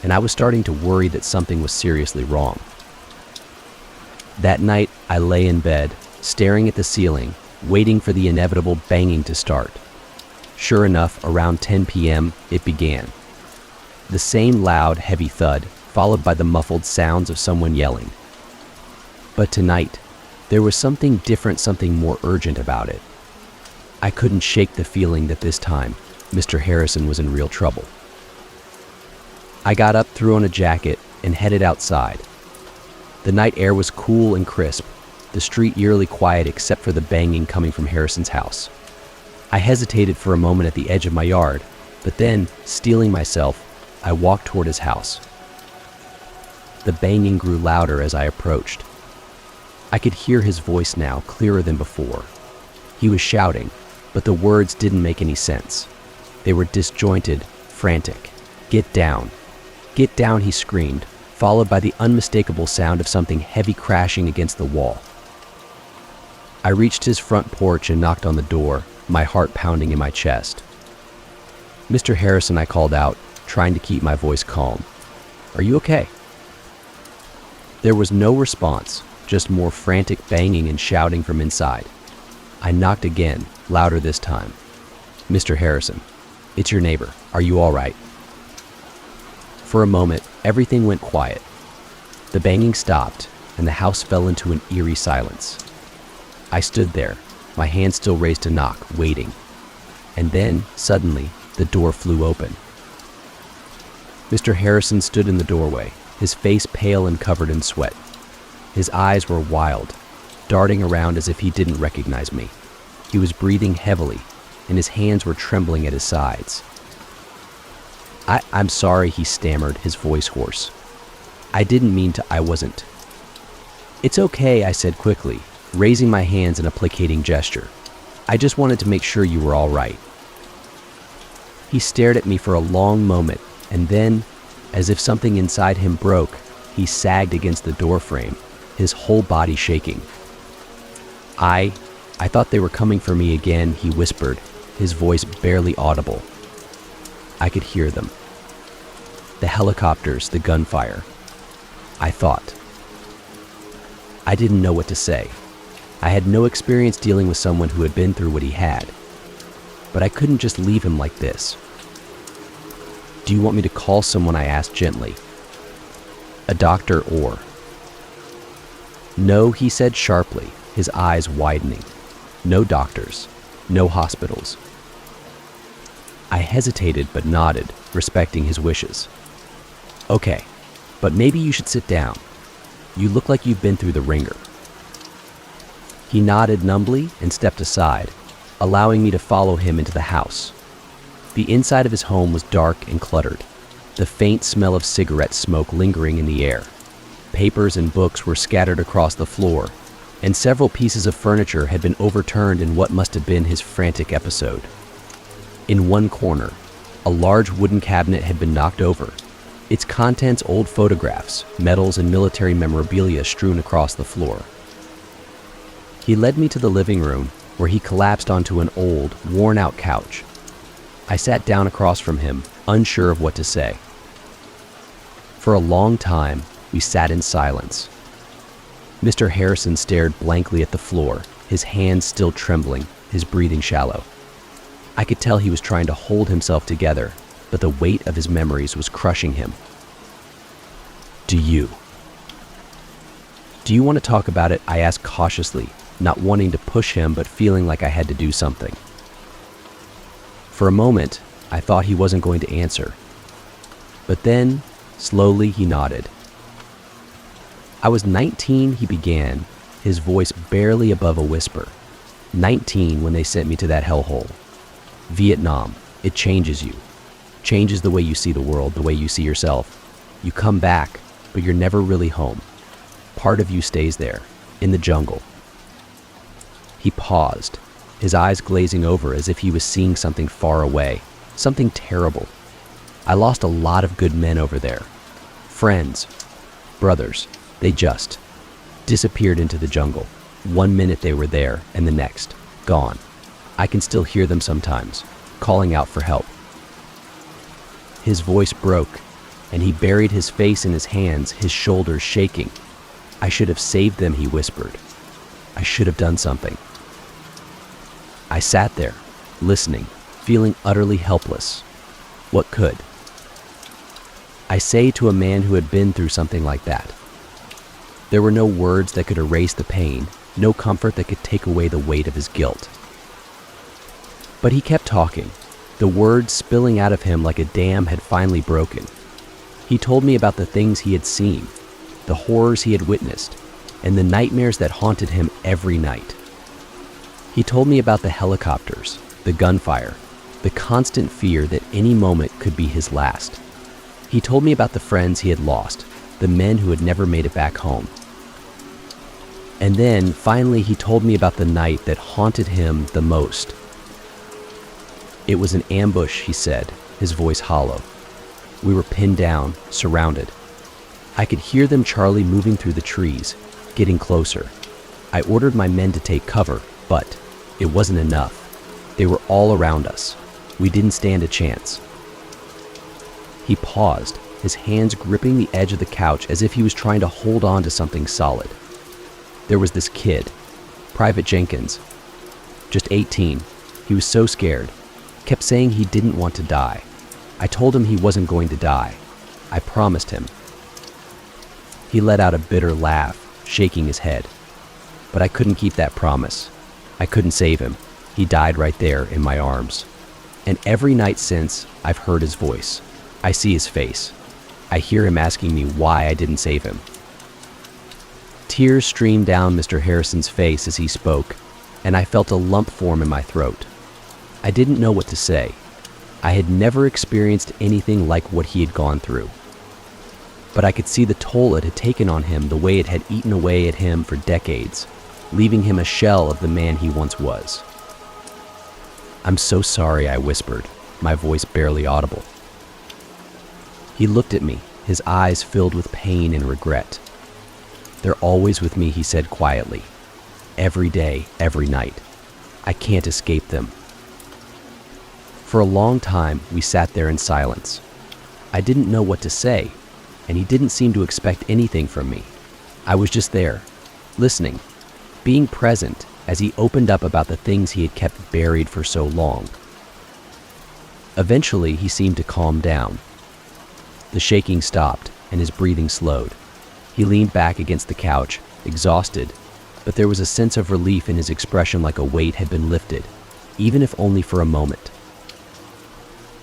S1: and I was starting to worry that something was seriously wrong. That night, I lay in bed, staring at the ceiling, waiting for the inevitable banging to start. Sure enough, around 10 p.m., it began. The same loud, heavy thud, followed by the muffled sounds of someone yelling. But tonight, there was something different, something more urgent about it. I couldn't shake the feeling that this time, Mr. Harrison was in real trouble. I got up, threw on a jacket, and headed outside. The night air was cool and crisp, the street eerily quiet except for the banging coming from Harrison's house. I hesitated for a moment at the edge of my yard, but then, steeling myself, I walked toward his house. The banging grew louder as I approached. I could hear his voice now, clearer than before. He was shouting, but the words didn't make any sense. They were disjointed, frantic. "Get down! Get down!" he screamed, followed by the unmistakable sound of something heavy crashing against the wall. I reached his front porch and knocked on the door, my heart pounding in my chest. "Mr. Harrison," I called out, trying to keep my voice calm. "Are you okay?" There was no response, just more frantic banging and shouting from inside. I knocked again, louder this time. "Mr. Harrison, it's your neighbor. Are you all right?" For a moment, everything went quiet. The banging stopped, and the house fell into an eerie silence. I stood there, my hand still raised to knock, waiting. And then, suddenly, the door flew open. Mr. Harrison stood in the doorway, his face pale and covered in sweat. His eyes were wild, darting around as if he didn't recognize me. He was breathing heavily, and his hands were trembling at his sides. I'm sorry," he stammered, his voice hoarse. "I didn't mean to, I wasn't." "It's okay," I said quickly, raising my hands in a placating gesture. "I just wanted to make sure you were all right." He stared at me for a long moment, and then, as if something inside him broke, he sagged against the doorframe, his whole body shaking. I thought they were coming for me again," he whispered, his voice barely audible. I could hear them. The helicopters, the gunfire. I thought. I didn't know what to say. I had no experience dealing with someone who had been through what he had. But I couldn't just leave him like this. "Do you want me to call someone?" I asked gently. "A doctor or—" "No," he said sharply, his eyes widening. "No doctors. No hospitals." I hesitated but nodded, respecting his wishes. "Okay, but maybe you should sit down. You look like you've been through the ringer." He nodded numbly and stepped aside, allowing me to follow him into the house. The inside of his home was dark and cluttered, the faint smell of cigarette smoke lingering in the air. Papers and books were scattered across the floor, and several pieces of furniture had been overturned in what must have been his frantic episode. In one corner, a large wooden cabinet had been knocked over, its contents old photographs, medals, and military memorabilia strewn across the floor. He led me to the living room, where he collapsed onto an old, worn-out couch. I sat down across from him, unsure of what to say. For a long time, we sat in silence. Mr. Harrison stared blankly at the floor, his hands still trembling, his breathing shallow. I could tell he was trying to hold himself together, but the weight of his memories was crushing him. Do you want to talk about it?" I asked cautiously, not wanting to push him but feeling like I had to do something. For a moment, I thought he wasn't going to answer. But then, slowly, he nodded. "I was 19, he began, his voice barely above a whisper. 19 when they sent me to that hellhole. Vietnam, it changes you. Changes the way you see the world, the way you see yourself. You come back, but you're never really home. Part of you stays there, in the jungle." He paused, his eyes glazing over as if he was seeing something far away, something terrible. "I lost a lot of good men over there. Friends, brothers, they just disappeared into the jungle. 1 minute they were there, and the next, gone. I can still hear them sometimes, calling out for help." His voice broke, and he buried his face in his hands, his shoulders shaking. "I should have saved them," he whispered. "I should have done something." I sat there, listening, feeling utterly helpless. What could I say to a man who had been through something like that? There were no words that could erase the pain, no comfort that could take away the weight of his guilt. But he kept talking, the words spilling out of him like a dam had finally broken. He told me about the things he had seen, the horrors he had witnessed, and the nightmares that haunted him every night. He told me about the helicopters, the gunfire, the constant fear that any moment could be his last. He told me about the friends he had lost, the men who had never made it back home. And then, finally, he told me about the night that haunted him the most. It was an ambush, he said, his voice hollow. We were pinned down, surrounded. I could hear them, Charlie, moving through the trees, getting closer. I ordered my men to take cover, but it wasn't enough. They were all around us. We didn't stand a chance. He paused, his hands gripping the edge of the couch as if he was trying to hold on to something solid. There was this kid, Private Jenkins, just 18. He was so scared, kept saying he didn't want to die. I told him he wasn't going to die. I promised him. He let out a bitter laugh, shaking his head. But I couldn't keep that promise. I couldn't save him. He died right there in my arms. And every night since, I've heard his voice. I see his face. I hear him asking me why I didn't save him. Tears streamed down Mr. Harrison's face as he spoke, and I felt a lump form in my throat. I didn't know what to say. I had never experienced anything like what he had gone through. But I could see the toll it had taken on him, the way it had eaten away at him for decades, leaving him a shell of the man he once was. "I'm so sorry," I whispered, my voice barely audible. He looked at me, his eyes filled with pain and regret. "They're always with me," he said quietly. "Every day, every night. I can't escape them." For a long time, we sat there in silence. I didn't know what to say, and he didn't seem to expect anything from me. I was just there, listening, being present as he opened up about the things he had kept buried for so long. Eventually, he seemed to calm down. The shaking stopped, and his breathing slowed. He leaned back against the couch, exhausted, but there was a sense of relief in his expression, like a weight had been lifted, even if only for a moment.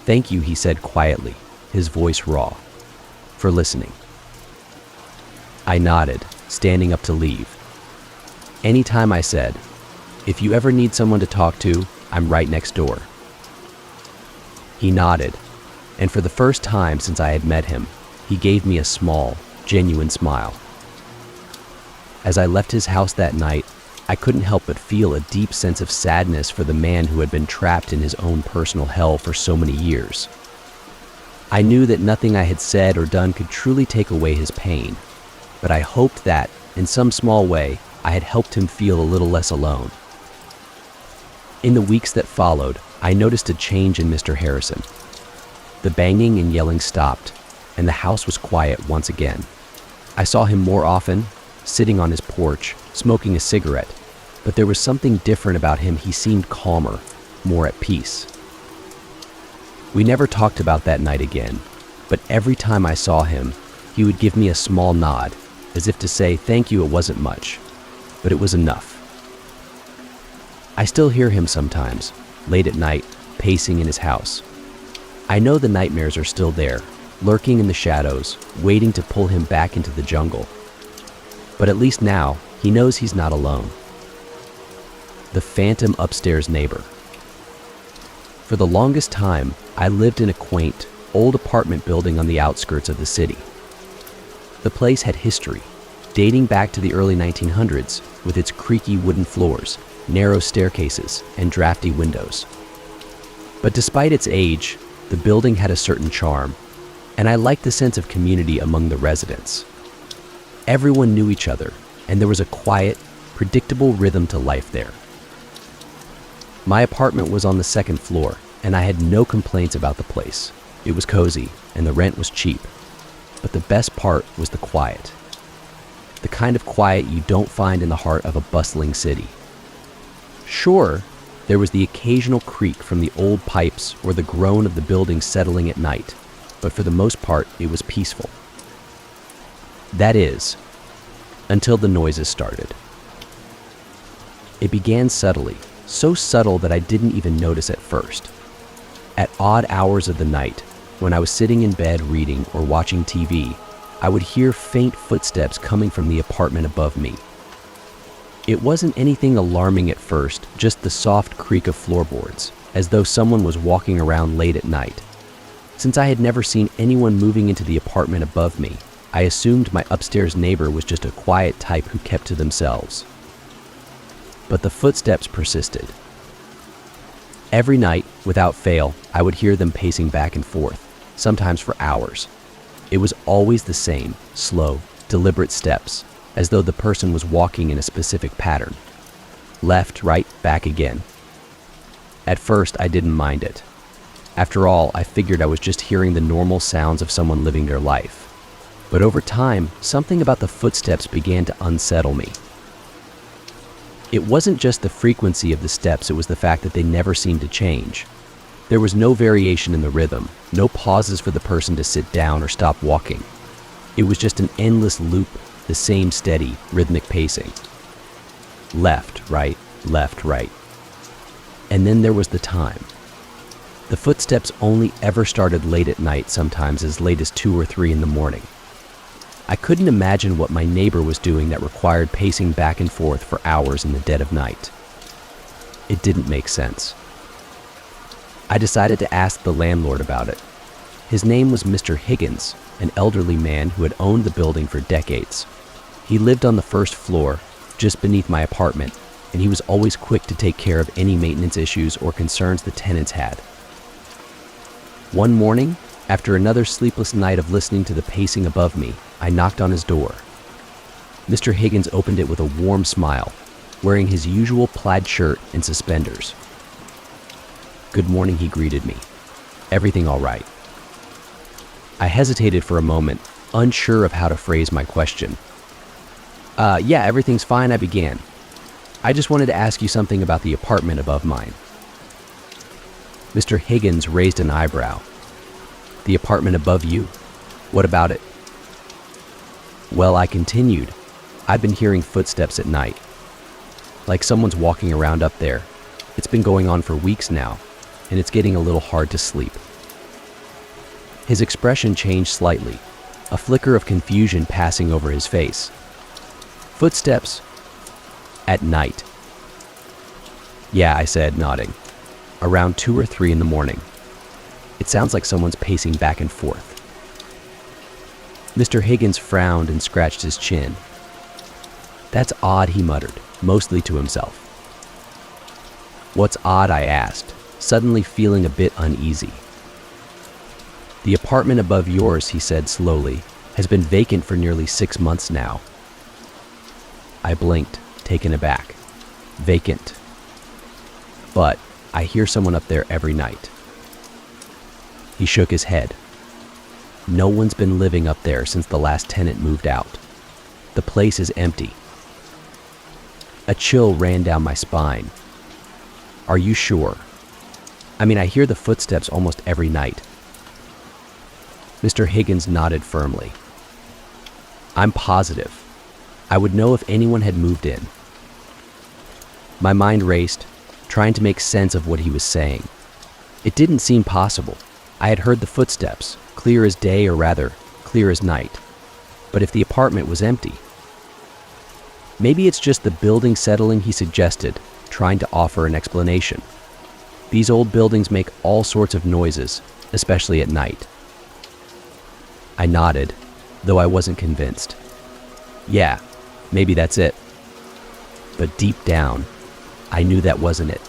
S1: "Thank you," he said quietly, his voice raw, "for listening." I nodded, standing up to leave. "Anytime," I said. "If you ever need someone to talk to, I'm right next door." He nodded, and for the first time since I had met him, he gave me a small, genuine smile. As I left his house that night, I couldn't help but feel a deep sense of sadness for the man who had been trapped in his own personal hell for so many years. I knew that nothing I had said or done could truly take away his pain, but I hoped that, in some small way, I had helped him feel a little less alone. In the weeks that followed, I noticed a change in Mr. Harrison. The banging and yelling stopped, and the house was quiet once again. I saw him more often, sitting on his porch, smoking a cigarette, but there was something different about him. He seemed calmer, more at peace. We never talked about that night again, but every time I saw him, he would give me a small nod, as if to say, "Thank you, it wasn't much," but it was enough. I still hear him sometimes, late at night, pacing in his house. I know the nightmares are still there, lurking in the shadows, waiting to pull him back into the jungle. But at least now, he knows he's not alone. The phantom upstairs neighbor. For the longest time, I lived in a quaint, old apartment building on the outskirts of the city. The place had history, dating back to the early 1900s, with its creaky wooden floors, narrow staircases, and drafty windows. But despite its age, the building had a certain charm, and I liked the sense of community among the residents. Everyone knew each other, and there was a quiet, predictable rhythm to life there. My apartment was on the second floor, and I had no complaints about the place. It was cozy, and the rent was cheap. But the best part was the quiet. The kind of quiet you don't find in the heart of a bustling city. Sure, there was the occasional creak from the old pipes or the groan of the building settling at night, but for the most part, it was peaceful. That is, until the noises started. It began subtly, so subtle that I didn't even notice at first. At odd hours of the night, when I was sitting in bed reading or watching TV, I would hear faint footsteps coming from the apartment above me. It wasn't anything alarming at first, just the soft creak of floorboards, as though someone was walking around late at night. Since I had never seen anyone moving into the apartment above me, I assumed my upstairs neighbor was just a quiet type who kept to themselves. But the footsteps persisted. Every night, Without fail, I would hear them pacing back and forth, sometimes for hours. It was always the same, slow, deliberate steps, as though the person was walking in a specific pattern. Left, right, back again. At first, I didn't mind it. After all, I figured I was just hearing the normal sounds of someone living their life. But over time, something about the footsteps began to unsettle me. It wasn't just the frequency of the steps, it was the fact that they never seemed to change. There was no variation in the rhythm, no pauses for the person to sit down or stop walking. It was just an endless loop, the same steady, rhythmic pacing. Left, right, left, right. And then there was the time. The footsteps only ever started late at night, sometimes as late as 2 or 3 in the morning. I couldn't imagine what my neighbor was doing that required pacing back and forth for hours in the dead of night. It didn't make sense. I decided to ask the landlord about it. His name was Mr. Higgins, an elderly man who had owned the building for decades. He lived on the first floor, just beneath my apartment, and he was always quick to take care of any maintenance issues or concerns the tenants had. One morning, after another sleepless night of listening to the pacing above me, I knocked on his door. Mr. Higgins opened it with a warm smile, wearing his usual plaid shirt and suspenders. "Good morning," he greeted me. "Everything all right?" I hesitated for a moment, unsure of how to phrase my question. Yeah, everything's fine," I began. "I just wanted to ask you something about the apartment above mine." Mr. Higgins raised an eyebrow. "The apartment above you? What about it?" "Well," I continued, "I've been hearing footsteps at night. Like someone's walking around up there. It's been going on for weeks now, and it's getting a little hard to sleep." His expression changed slightly, a flicker of confusion passing over his face. "Footsteps? At night?" "Yeah," I said, nodding. "Around 2 or 3 in the morning. It sounds like someone's pacing back and forth." Mr. Higgins frowned and scratched his chin. "That's odd," he muttered, mostly to himself. "What's odd?" I asked, suddenly feeling a bit uneasy. "The apartment above yours," he said slowly, "has been vacant for nearly 6 months now." I blinked, taken aback. Vacant. "But I hear someone up there every night." He shook his head. "No one's been living up there since the last tenant moved out. The place is empty." A chill ran down my spine. "Are you sure? I mean, I hear the footsteps almost every night." Mr. Higgins nodded firmly. "I'm positive. I would know if anyone had moved in." My mind raced, trying to make sense of what he was saying. It didn't seem possible. I had heard the footsteps, clear as day, or rather, clear as night. But if the apartment was empty? Maybe it's just the building settling, he suggested, trying to offer an explanation. These old buildings make all sorts of noises, especially at night. I nodded, though I wasn't convinced. Yeah, maybe that's it. But deep down, I knew that wasn't it.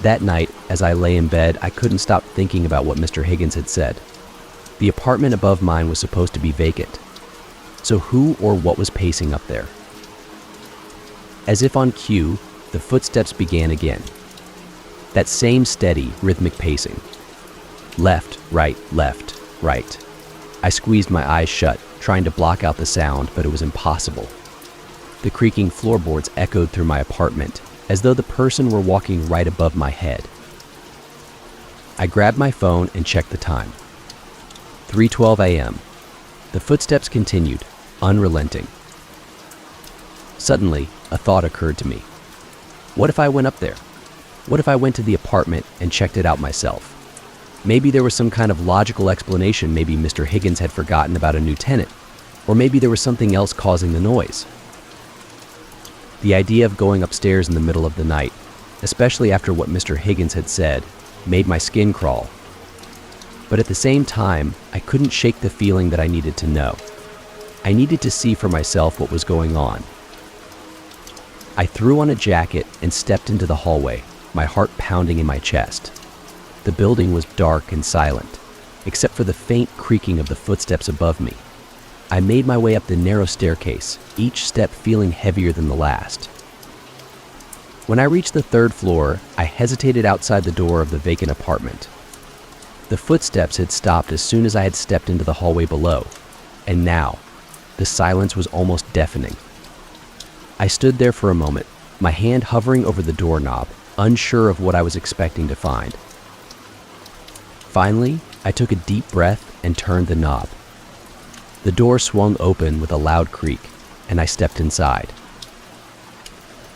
S1: That night, as I lay in bed, I couldn't stop thinking about what Mr. Higgins had said. The apartment above mine was supposed to be vacant. So who or what was pacing up there? As if on cue, the footsteps began again. That same steady, rhythmic pacing. Left, right, right. I squeezed my eyes shut, trying to block out the sound, but it was impossible. The creaking floorboards echoed through my apartment, as though the person were walking right above my head. I grabbed my phone and checked the time. 3:12 a.m. The footsteps continued, unrelenting. Suddenly, a thought occurred to me. What if I went up there? What if I went to the apartment and checked it out myself? Maybe there was some kind of logical explanation. Maybe Mr. Higgins had forgotten about a new tenant, or maybe there was something else causing the noise. The idea of going upstairs in the middle of the night, especially after what Mr. Higgins had said, made my skin crawl. But at the same time, I couldn't shake the feeling that I needed to know. I needed to see for myself what was going on. I threw on a jacket and stepped into the hallway, my heart pounding in my chest. The building was dark and silent, except for the faint creaking of the footsteps above me. I made my way up the narrow staircase, each step feeling heavier than the last. When I reached the third floor, I hesitated outside the door of the vacant apartment. The footsteps had stopped as soon as I had stepped into the hallway below, and now, the silence was almost deafening. I stood there for a moment, my hand hovering over the doorknob, unsure of what I was expecting to find. Finally, I took a deep breath and turned the knob. The door swung open with a loud creak, and I stepped inside.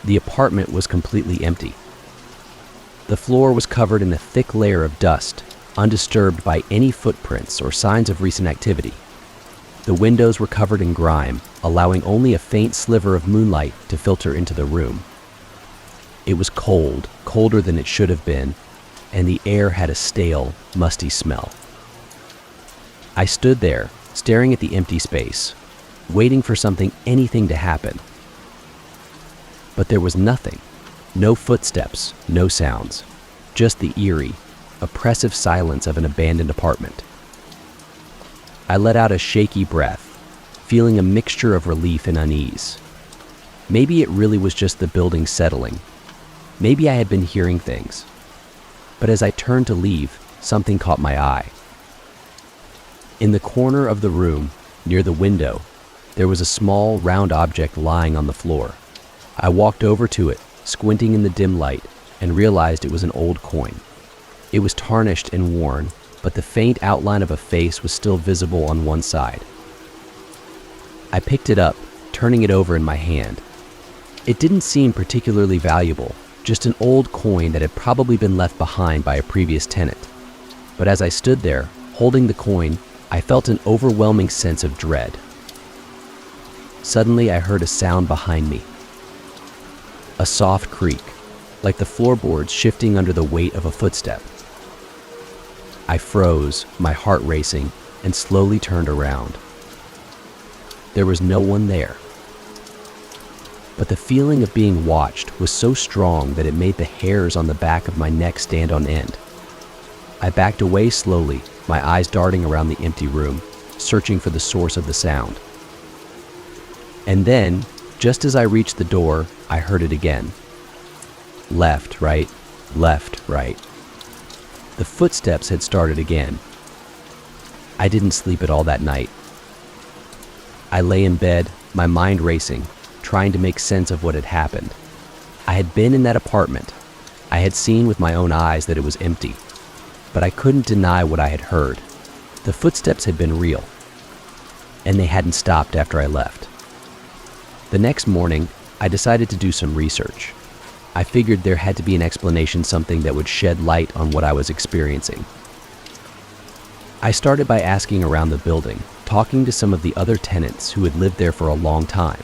S1: The apartment was completely empty. The floor was covered in a thick layer of dust, undisturbed by any footprints or signs of recent activity. The windows were covered in grime, allowing only a faint sliver of moonlight to filter into the room. It was cold, colder than it should have been, and the air had a stale, musty smell. I stood there, staring at the empty space, waiting for anything to happen. But there was nothing. No footsteps, no sounds, just the eerie, oppressive silence of an abandoned apartment. I let out a shaky breath, feeling a mixture of relief and unease. Maybe it really was just the building settling. Maybe I had been hearing things. But as I turned to leave, something caught my eye. In the corner of the room, near the window, there was a small, round object lying on the floor. I walked over to it, squinting in the dim light, and realized it was an old coin. It was tarnished and worn, but the faint outline of a face was still visible on one side. I picked it up, turning it over in my hand. It didn't seem particularly valuable, just an old coin that had probably been left behind by a previous tenant. But as I stood there, holding the coin, I felt an overwhelming sense of dread. Suddenly, I heard a sound behind me. A soft creak, like the floorboards shifting under the weight of a footstep. I froze, my heart racing, and slowly turned around. There was no one there. But the feeling of being watched was so strong that it made the hairs on the back of my neck stand on end. I backed away slowly, my eyes darting around the empty room, searching for the source of the sound. And then, just as I reached the door, I heard it again. Left, right, left, right. The footsteps had started again. I didn't sleep at all that night. I lay in bed, my mind racing, trying to make sense of what had happened. I had been in that apartment. I had seen with my own eyes that it was empty, but I couldn't deny what I had heard. The footsteps had been real, and they hadn't stopped after I left. The next morning, I decided to do some research. I figured there had to be an explanation, something that would shed light on what I was experiencing. I started by asking around the building, talking to some of the other tenants who had lived there for a long time.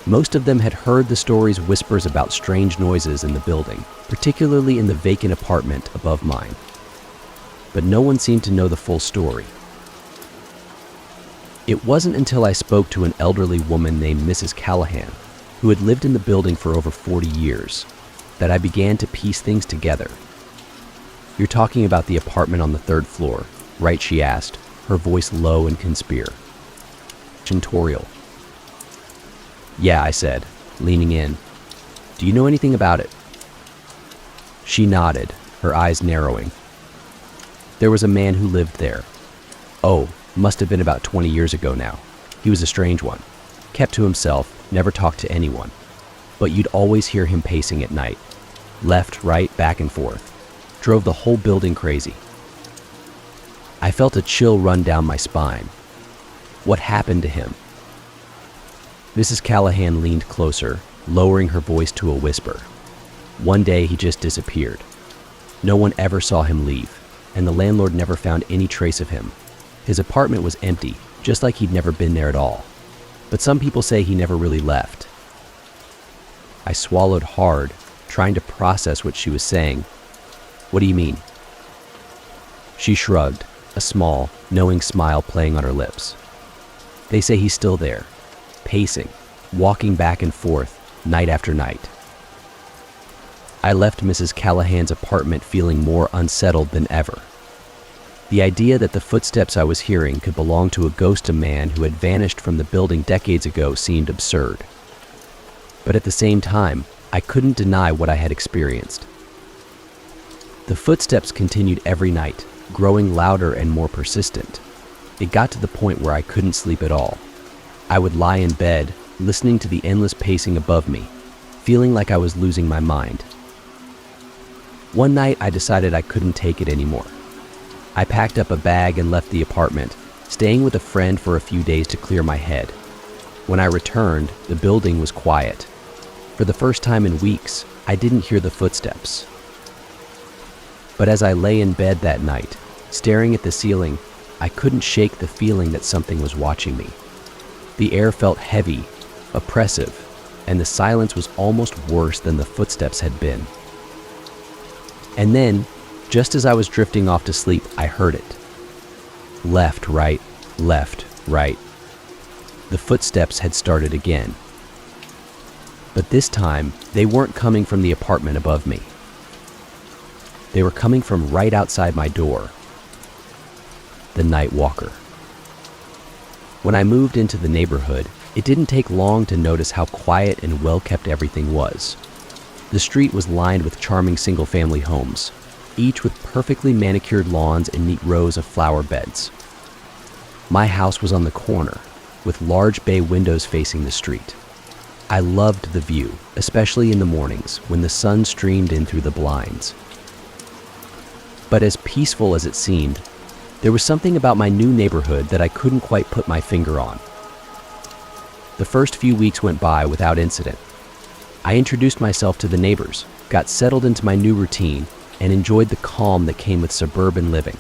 S1: Most of them had heard the stories, whispers about strange noises in the building, particularly in the vacant apartment above mine. But no one seemed to know the full story. It wasn't until I spoke to an elderly woman named Mrs. Callahan, who had lived in the building for over 40 years, that I began to piece things together. "You're talking about the apartment on the third floor, right?" she asked, her voice low and conspiratorial. "Yeah," I said, leaning in. "Do you know anything about it?" She nodded, her eyes narrowing. "There was a man who lived there. Oh, must have been about 20 years ago now. He was a strange one. Kept to himself, never talked to anyone. But you'd always hear him pacing at night. Left, right, back and forth. Drove the whole building crazy." I felt a chill run down my spine. What happened to him? Mrs. Callahan leaned closer, lowering her voice to a whisper. "One day he just disappeared. No one ever saw him leave, and the landlord never found any trace of him. His apartment was empty, just like he'd never been there at all. But some people say he never really left." I swallowed hard, trying to process what she was saying. "What do you mean?" She shrugged, a small, knowing smile playing on her lips. "They say he's still there, pacing, walking back and forth, night after night." I left Mrs. Callahan's apartment feeling more unsettled than ever. The idea that the footsteps I was hearing could belong to a ghost of man who had vanished from the building decades ago seemed absurd. But at the same time, I couldn't deny what I had experienced. The footsteps continued every night, growing louder and more persistent. It got to the point where I couldn't sleep at all. I would lie in bed, listening to the endless pacing above me, feeling like I was losing my mind. One night, I decided I couldn't take it anymore. I packed up a bag and left the apartment, staying with a friend for a few days to clear my head. When I returned, the building was quiet. For the first time in weeks, I didn't hear the footsteps. But as I lay in bed that night, staring at the ceiling, I couldn't shake the feeling that something was watching me. The air felt heavy, oppressive, and the silence was almost worse than the footsteps had been. And then, just as I was drifting off to sleep, I heard it. Left, right, left, right. The footsteps had started again. But this time, they weren't coming from the apartment above me. They were coming from right outside my door. The Night Walker. When I moved into the neighborhood, it didn't take long to notice how quiet and well-kept everything was. The street was lined with charming single-family homes, each with perfectly manicured lawns and neat rows of flower beds. My house was on the corner, with large bay windows facing the street. I loved the view, especially in the mornings when the sun streamed in through the blinds. But as peaceful as it seemed, there was something about my new neighborhood that I couldn't quite put my finger on. The first few weeks went by without incident. I introduced myself to the neighbors, got settled into my new routine, and enjoyed the calm that came with suburban living.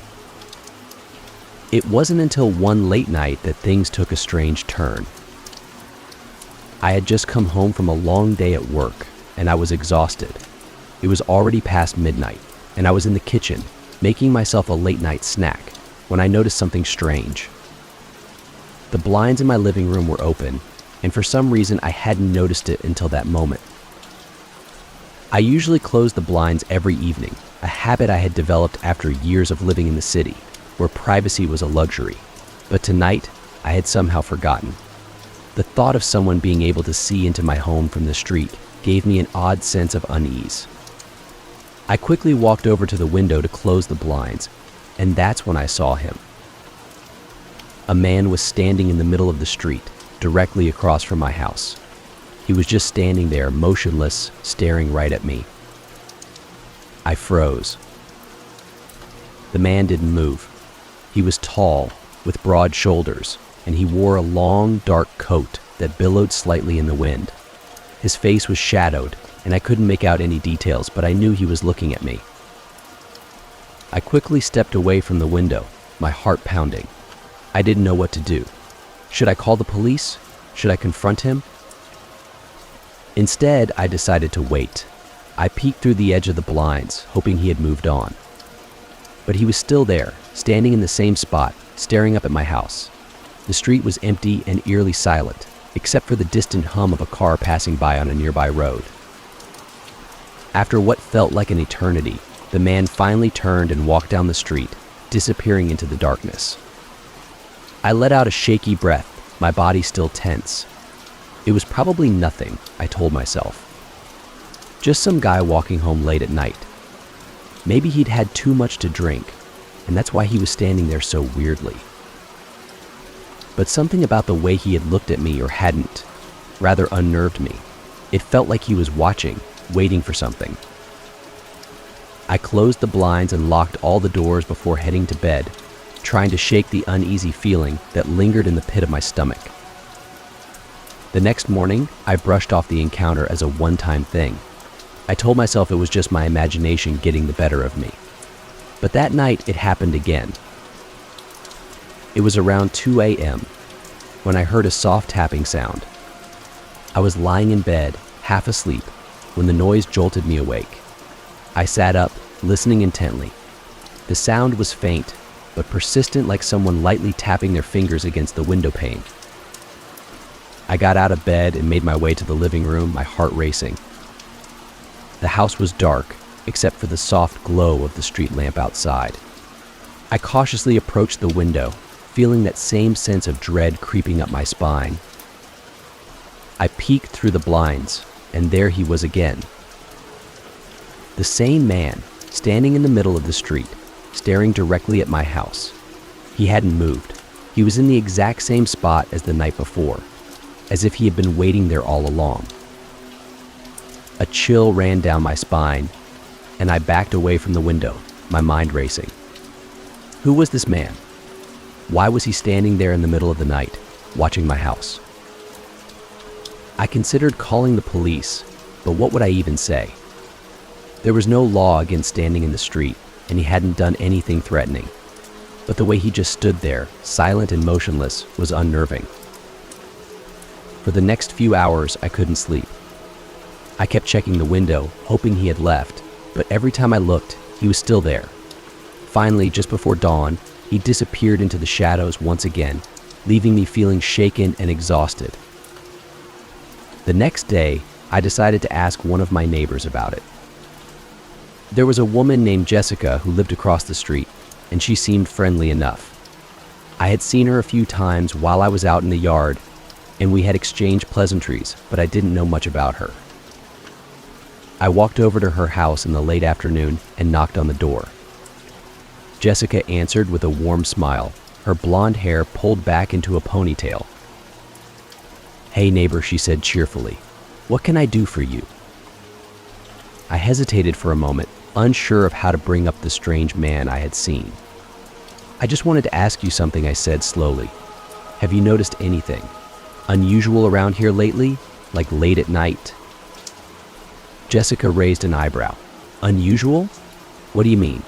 S1: It wasn't until one late night that things took a strange turn. I had just come home from a long day at work, and I was exhausted. It was already past midnight, and I was in the kitchen, making myself a late-night snack, when I noticed something strange. The blinds in my living room were open, and for some reason I hadn't noticed it until that moment. I usually close the blinds every evening, a habit I had developed after years of living in the city, where privacy was a luxury. But tonight, I had somehow forgotten. The thought of someone being able to see into my home from the street gave me an odd sense of unease. I quickly walked over to the window to close the blinds, and that's when I saw him. A man was standing in the middle of the street, directly across from my house. He was just standing there, motionless, staring right at me. I froze. The man didn't move. He was tall, with broad shoulders, and he wore a long, dark coat that billowed slightly in the wind. His face was shadowed, and I couldn't make out any details, but I knew he was looking at me. I quickly stepped away from the window, my heart pounding. I didn't know what to do. Should I call the police? Should I confront him? Instead, I decided to wait. I peeked through the edge of the blinds, hoping he had moved on. But he was still there, standing in the same spot, staring up at my house. The street was empty and eerily silent, except for the distant hum of a car passing by on a nearby road. After what felt like an eternity, the man finally turned and walked down the street, disappearing into the darkness. I let out a shaky breath, my body still tense. It was probably nothing, I told myself. Just some guy walking home late at night. Maybe he'd had too much to drink, and that's why he was standing there so weirdly. But something about the way he had looked at me or hadn't rather unnerved me. It felt like he was watching, waiting for something. I closed the blinds and locked all the doors before heading to bed, trying to shake the uneasy feeling that lingered in the pit of my stomach. The next morning, I brushed off the encounter as a one-time thing. I told myself it was just my imagination getting the better of me. But that night, it happened again. It was around 2 a.m. when I heard a soft tapping sound. I was lying in bed, half asleep, when the noise jolted me awake. I sat up, listening intently. The sound was faint, but persistent, like someone lightly tapping their fingers against the window pane. I got out of bed and made my way to the living room, my heart racing. The house was dark, except for the soft glow of the street lamp outside. I cautiously approached the window, feeling that same sense of dread creeping up my spine. I peeked through the blinds, and there he was again. The same man, standing in the middle of the street, staring directly at my house. He hadn't moved. He was in the exact same spot as the night before, as if he had been waiting there all along. A chill ran down my spine, and I backed away from the window, my mind racing. Who was this man? Why was he standing there in the middle of the night, watching my house? I considered calling the police, but what would I even say? There was no law against standing in the street, and he hadn't done anything threatening. But the way he just stood there, silent and motionless, was unnerving. For the next few hours, I couldn't sleep. I kept checking the window, hoping he had left, but every time I looked, he was still there. Finally, just before dawn, he disappeared into the shadows once again, leaving me feeling shaken and exhausted. The next day, I decided to ask one of my neighbors about it. There was a woman named Jessica who lived across the street, and she seemed friendly enough. I had seen her a few times while I was out in the yard, and we had exchanged pleasantries, but I didn't know much about her. I walked over to her house in the late afternoon and knocked on the door. Jessica answered with a warm smile, her blonde hair pulled back into a ponytail. "Hey neighbor," she said cheerfully. "What can I do for you?" I hesitated for a moment, unsure of how to bring up the strange man I had seen. "I just wanted to ask you something," I said slowly. "Have you noticed anything unusual around here lately, like late at night?" Jessica raised an eyebrow. "Unusual? What do you mean?"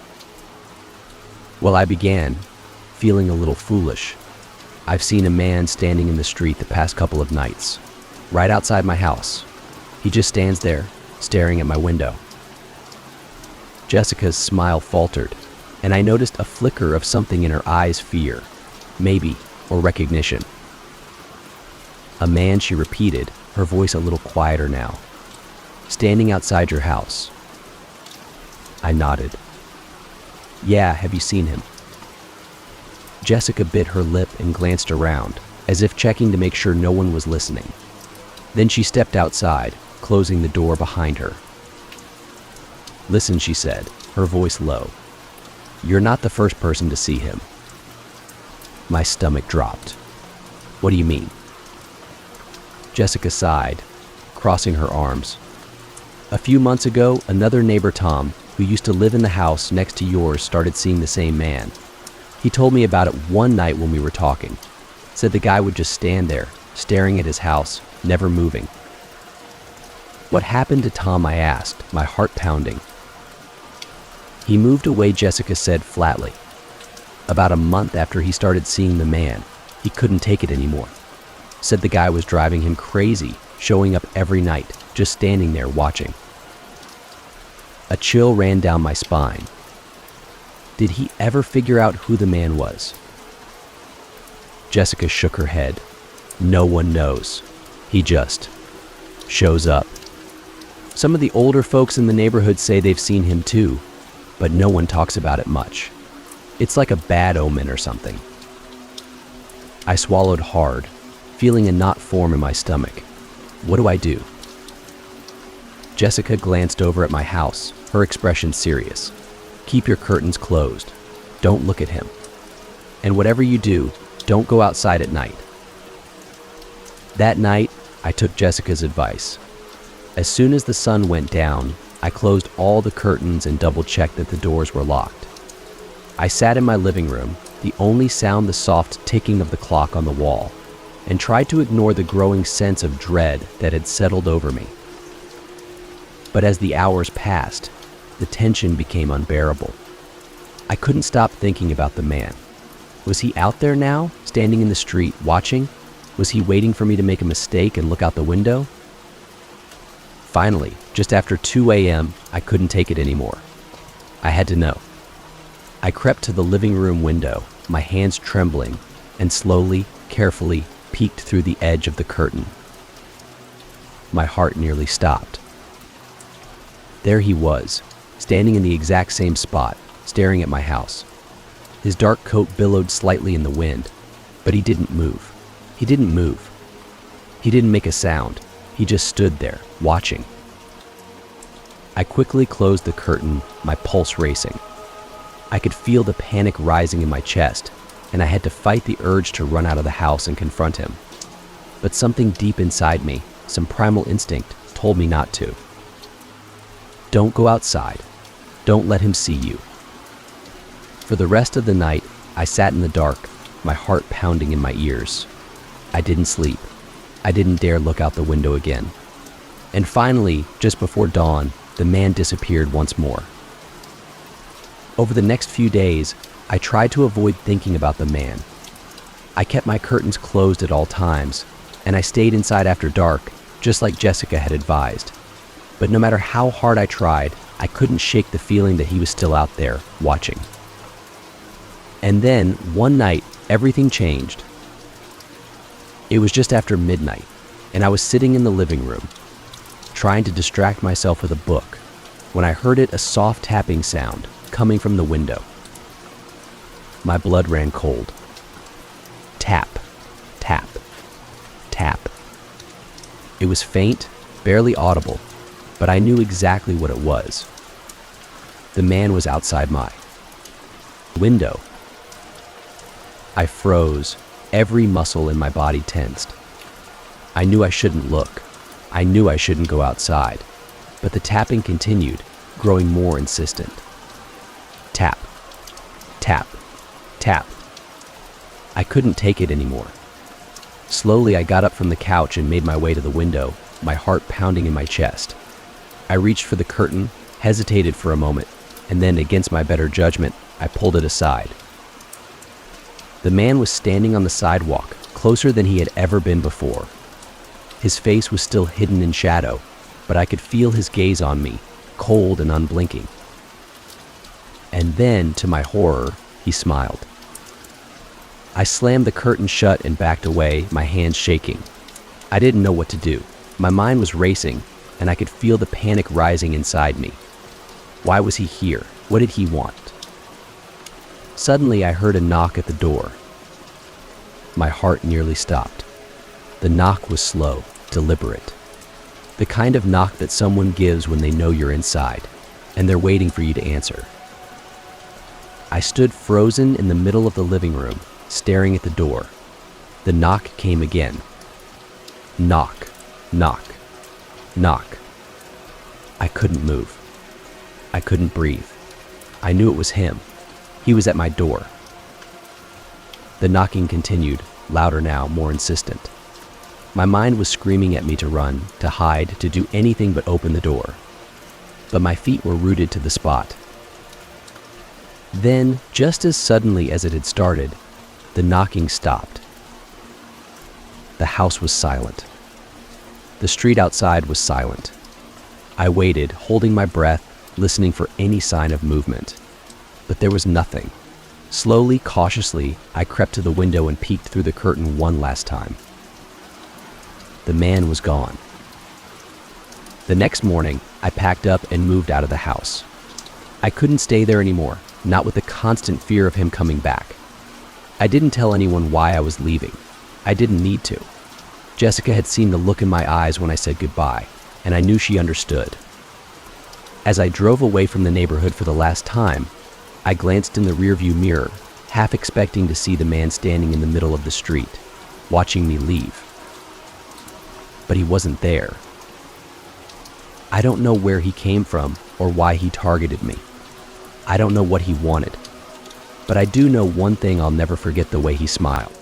S1: Well, I began, feeling a little foolish. I've seen a man standing in the street the past couple of nights, right outside my house. He just stands there, staring at my window. Jessica's smile faltered, and I noticed a flicker of something in her eyes, fear, maybe, or recognition. "A man," she repeated, her voice a little quieter now. "Standing outside your house." I nodded. "Yeah, have you seen him?" Jessica bit her lip and glanced around, as if checking to make sure no one was listening. Then she stepped outside, closing the door behind her. "Listen," she said, her voice low. "You're not the first person to see him." My stomach dropped. "What do you mean?" Jessica sighed, crossing her arms. "A few months ago, another neighbor, Tom, who used to live in the house next to yours, started seeing the same man. He told me about it one night when we were talking. Said the guy would just stand there, staring at his house, never moving." "What happened to Tom?" I asked, my heart pounding. "He moved away," Jessica said flatly. "About a month after he started seeing the man, he couldn't take it anymore. Said the guy was driving him crazy, showing up every night, just standing there watching." A chill ran down my spine. Did he ever figure out who the man was? Jessica shook her head. "No one knows. He just shows up. Some of the older folks in the neighborhood say they've seen him too, but no one talks about it much. It's like a bad omen or something." I swallowed hard, feeling a knot form in my stomach. What do I do? Jessica glanced over at my house, her expression serious. "Keep your curtains closed. Don't look at him. And whatever you do, don't go outside at night." That night, I took Jessica's advice. As soon as the sun went down, I closed all the curtains and double-checked that the doors were locked. I sat in my living room, the only sound the soft ticking of the clock on the wall, and tried to ignore the growing sense of dread that had settled over me. But as the hours passed, the tension became unbearable. I couldn't stop thinking about the man. Was he out there now, standing in the street, watching? Was he waiting for me to make a mistake and look out the window? Finally, just after 2 a.m., I couldn't take it anymore. I had to know. I crept to the living room window, my hands trembling, and slowly, carefully peeked through the edge of the curtain. My heart nearly stopped. There he was, standing in the exact same spot, staring at my house. His dark coat billowed slightly in the wind, but he didn't move. He didn't move. He didn't make a sound. He just stood there, watching. I quickly closed the curtain, my pulse racing. I could feel the panic rising in my chest, and I had to fight the urge to run out of the house and confront him. But something deep inside me, some primal instinct, told me not to. Don't go outside. Don't let him see you. For the rest of the night, I sat in the dark, my heart pounding in my ears. I didn't sleep. I didn't dare look out the window again. And finally, just before dawn, the man disappeared once more. Over the next few days, I tried to avoid thinking about the man. I kept my curtains closed at all times, and I stayed inside after dark, just like Jessica had advised. But no matter how hard I tried, I couldn't shake the feeling that he was still out there, watching. And then, one night, everything changed. It was just after midnight, and I was sitting in the living room, trying to distract myself with a book, when I heard a soft tapping sound coming from the window. My blood ran cold. Tap, tap, tap. It was faint, barely audible, but I knew exactly what it was. The man was outside my window. I froze, every muscle in my body tensed. I knew I shouldn't look. I knew I shouldn't go outside, but the tapping continued, growing more insistent. Tap, tap, tap. I couldn't take it anymore. Slowly, I got up from the couch and made my way to the window, my heart pounding in my chest. I reached for the curtain, hesitated for a moment, and then, against my better judgment, I pulled it aside. The man was standing on the sidewalk, closer than he had ever been before. His face was still hidden in shadow, but I could feel his gaze on me, cold and unblinking. And then, to my horror, he smiled. I slammed the curtain shut and backed away, my hands shaking. I didn't know what to do. My mind was racing, and I could feel the panic rising inside me. Why was he here? What did he want? Suddenly, I heard a knock at the door. My heart nearly stopped. The knock was slow, deliberate. The kind of knock that someone gives when they know you're inside, and they're waiting for you to answer. I stood frozen in the middle of the living room, staring at the door. The knock came again. Knock, knock, knock. I couldn't move. I couldn't breathe. I knew it was him. He was at my door. The knocking continued, louder now, more insistent. My mind was screaming at me to run, to hide, to do anything but open the door. But my feet were rooted to the spot. Then, just as suddenly as it had started, the knocking stopped. The house was silent. The street outside was silent. I waited, holding my breath, listening for any sign of movement. But there was nothing. Slowly, cautiously, I crept to the window and peeked through the curtain one last time. The man was gone. The next morning, I packed up and moved out of the house. I couldn't stay there anymore, not with the constant fear of him coming back. I didn't tell anyone why I was leaving. I didn't need to. Jessica had seen the look in my eyes when I said goodbye, and I knew she understood. As I drove away from the neighborhood for the last time, I glanced in the rearview mirror, half expecting to see the man standing in the middle of the street, watching me leave. But he wasn't there. I don't know where he came from or why he targeted me. I don't know what he wanted. But I do know one thing: I'll never forget the way he smiled.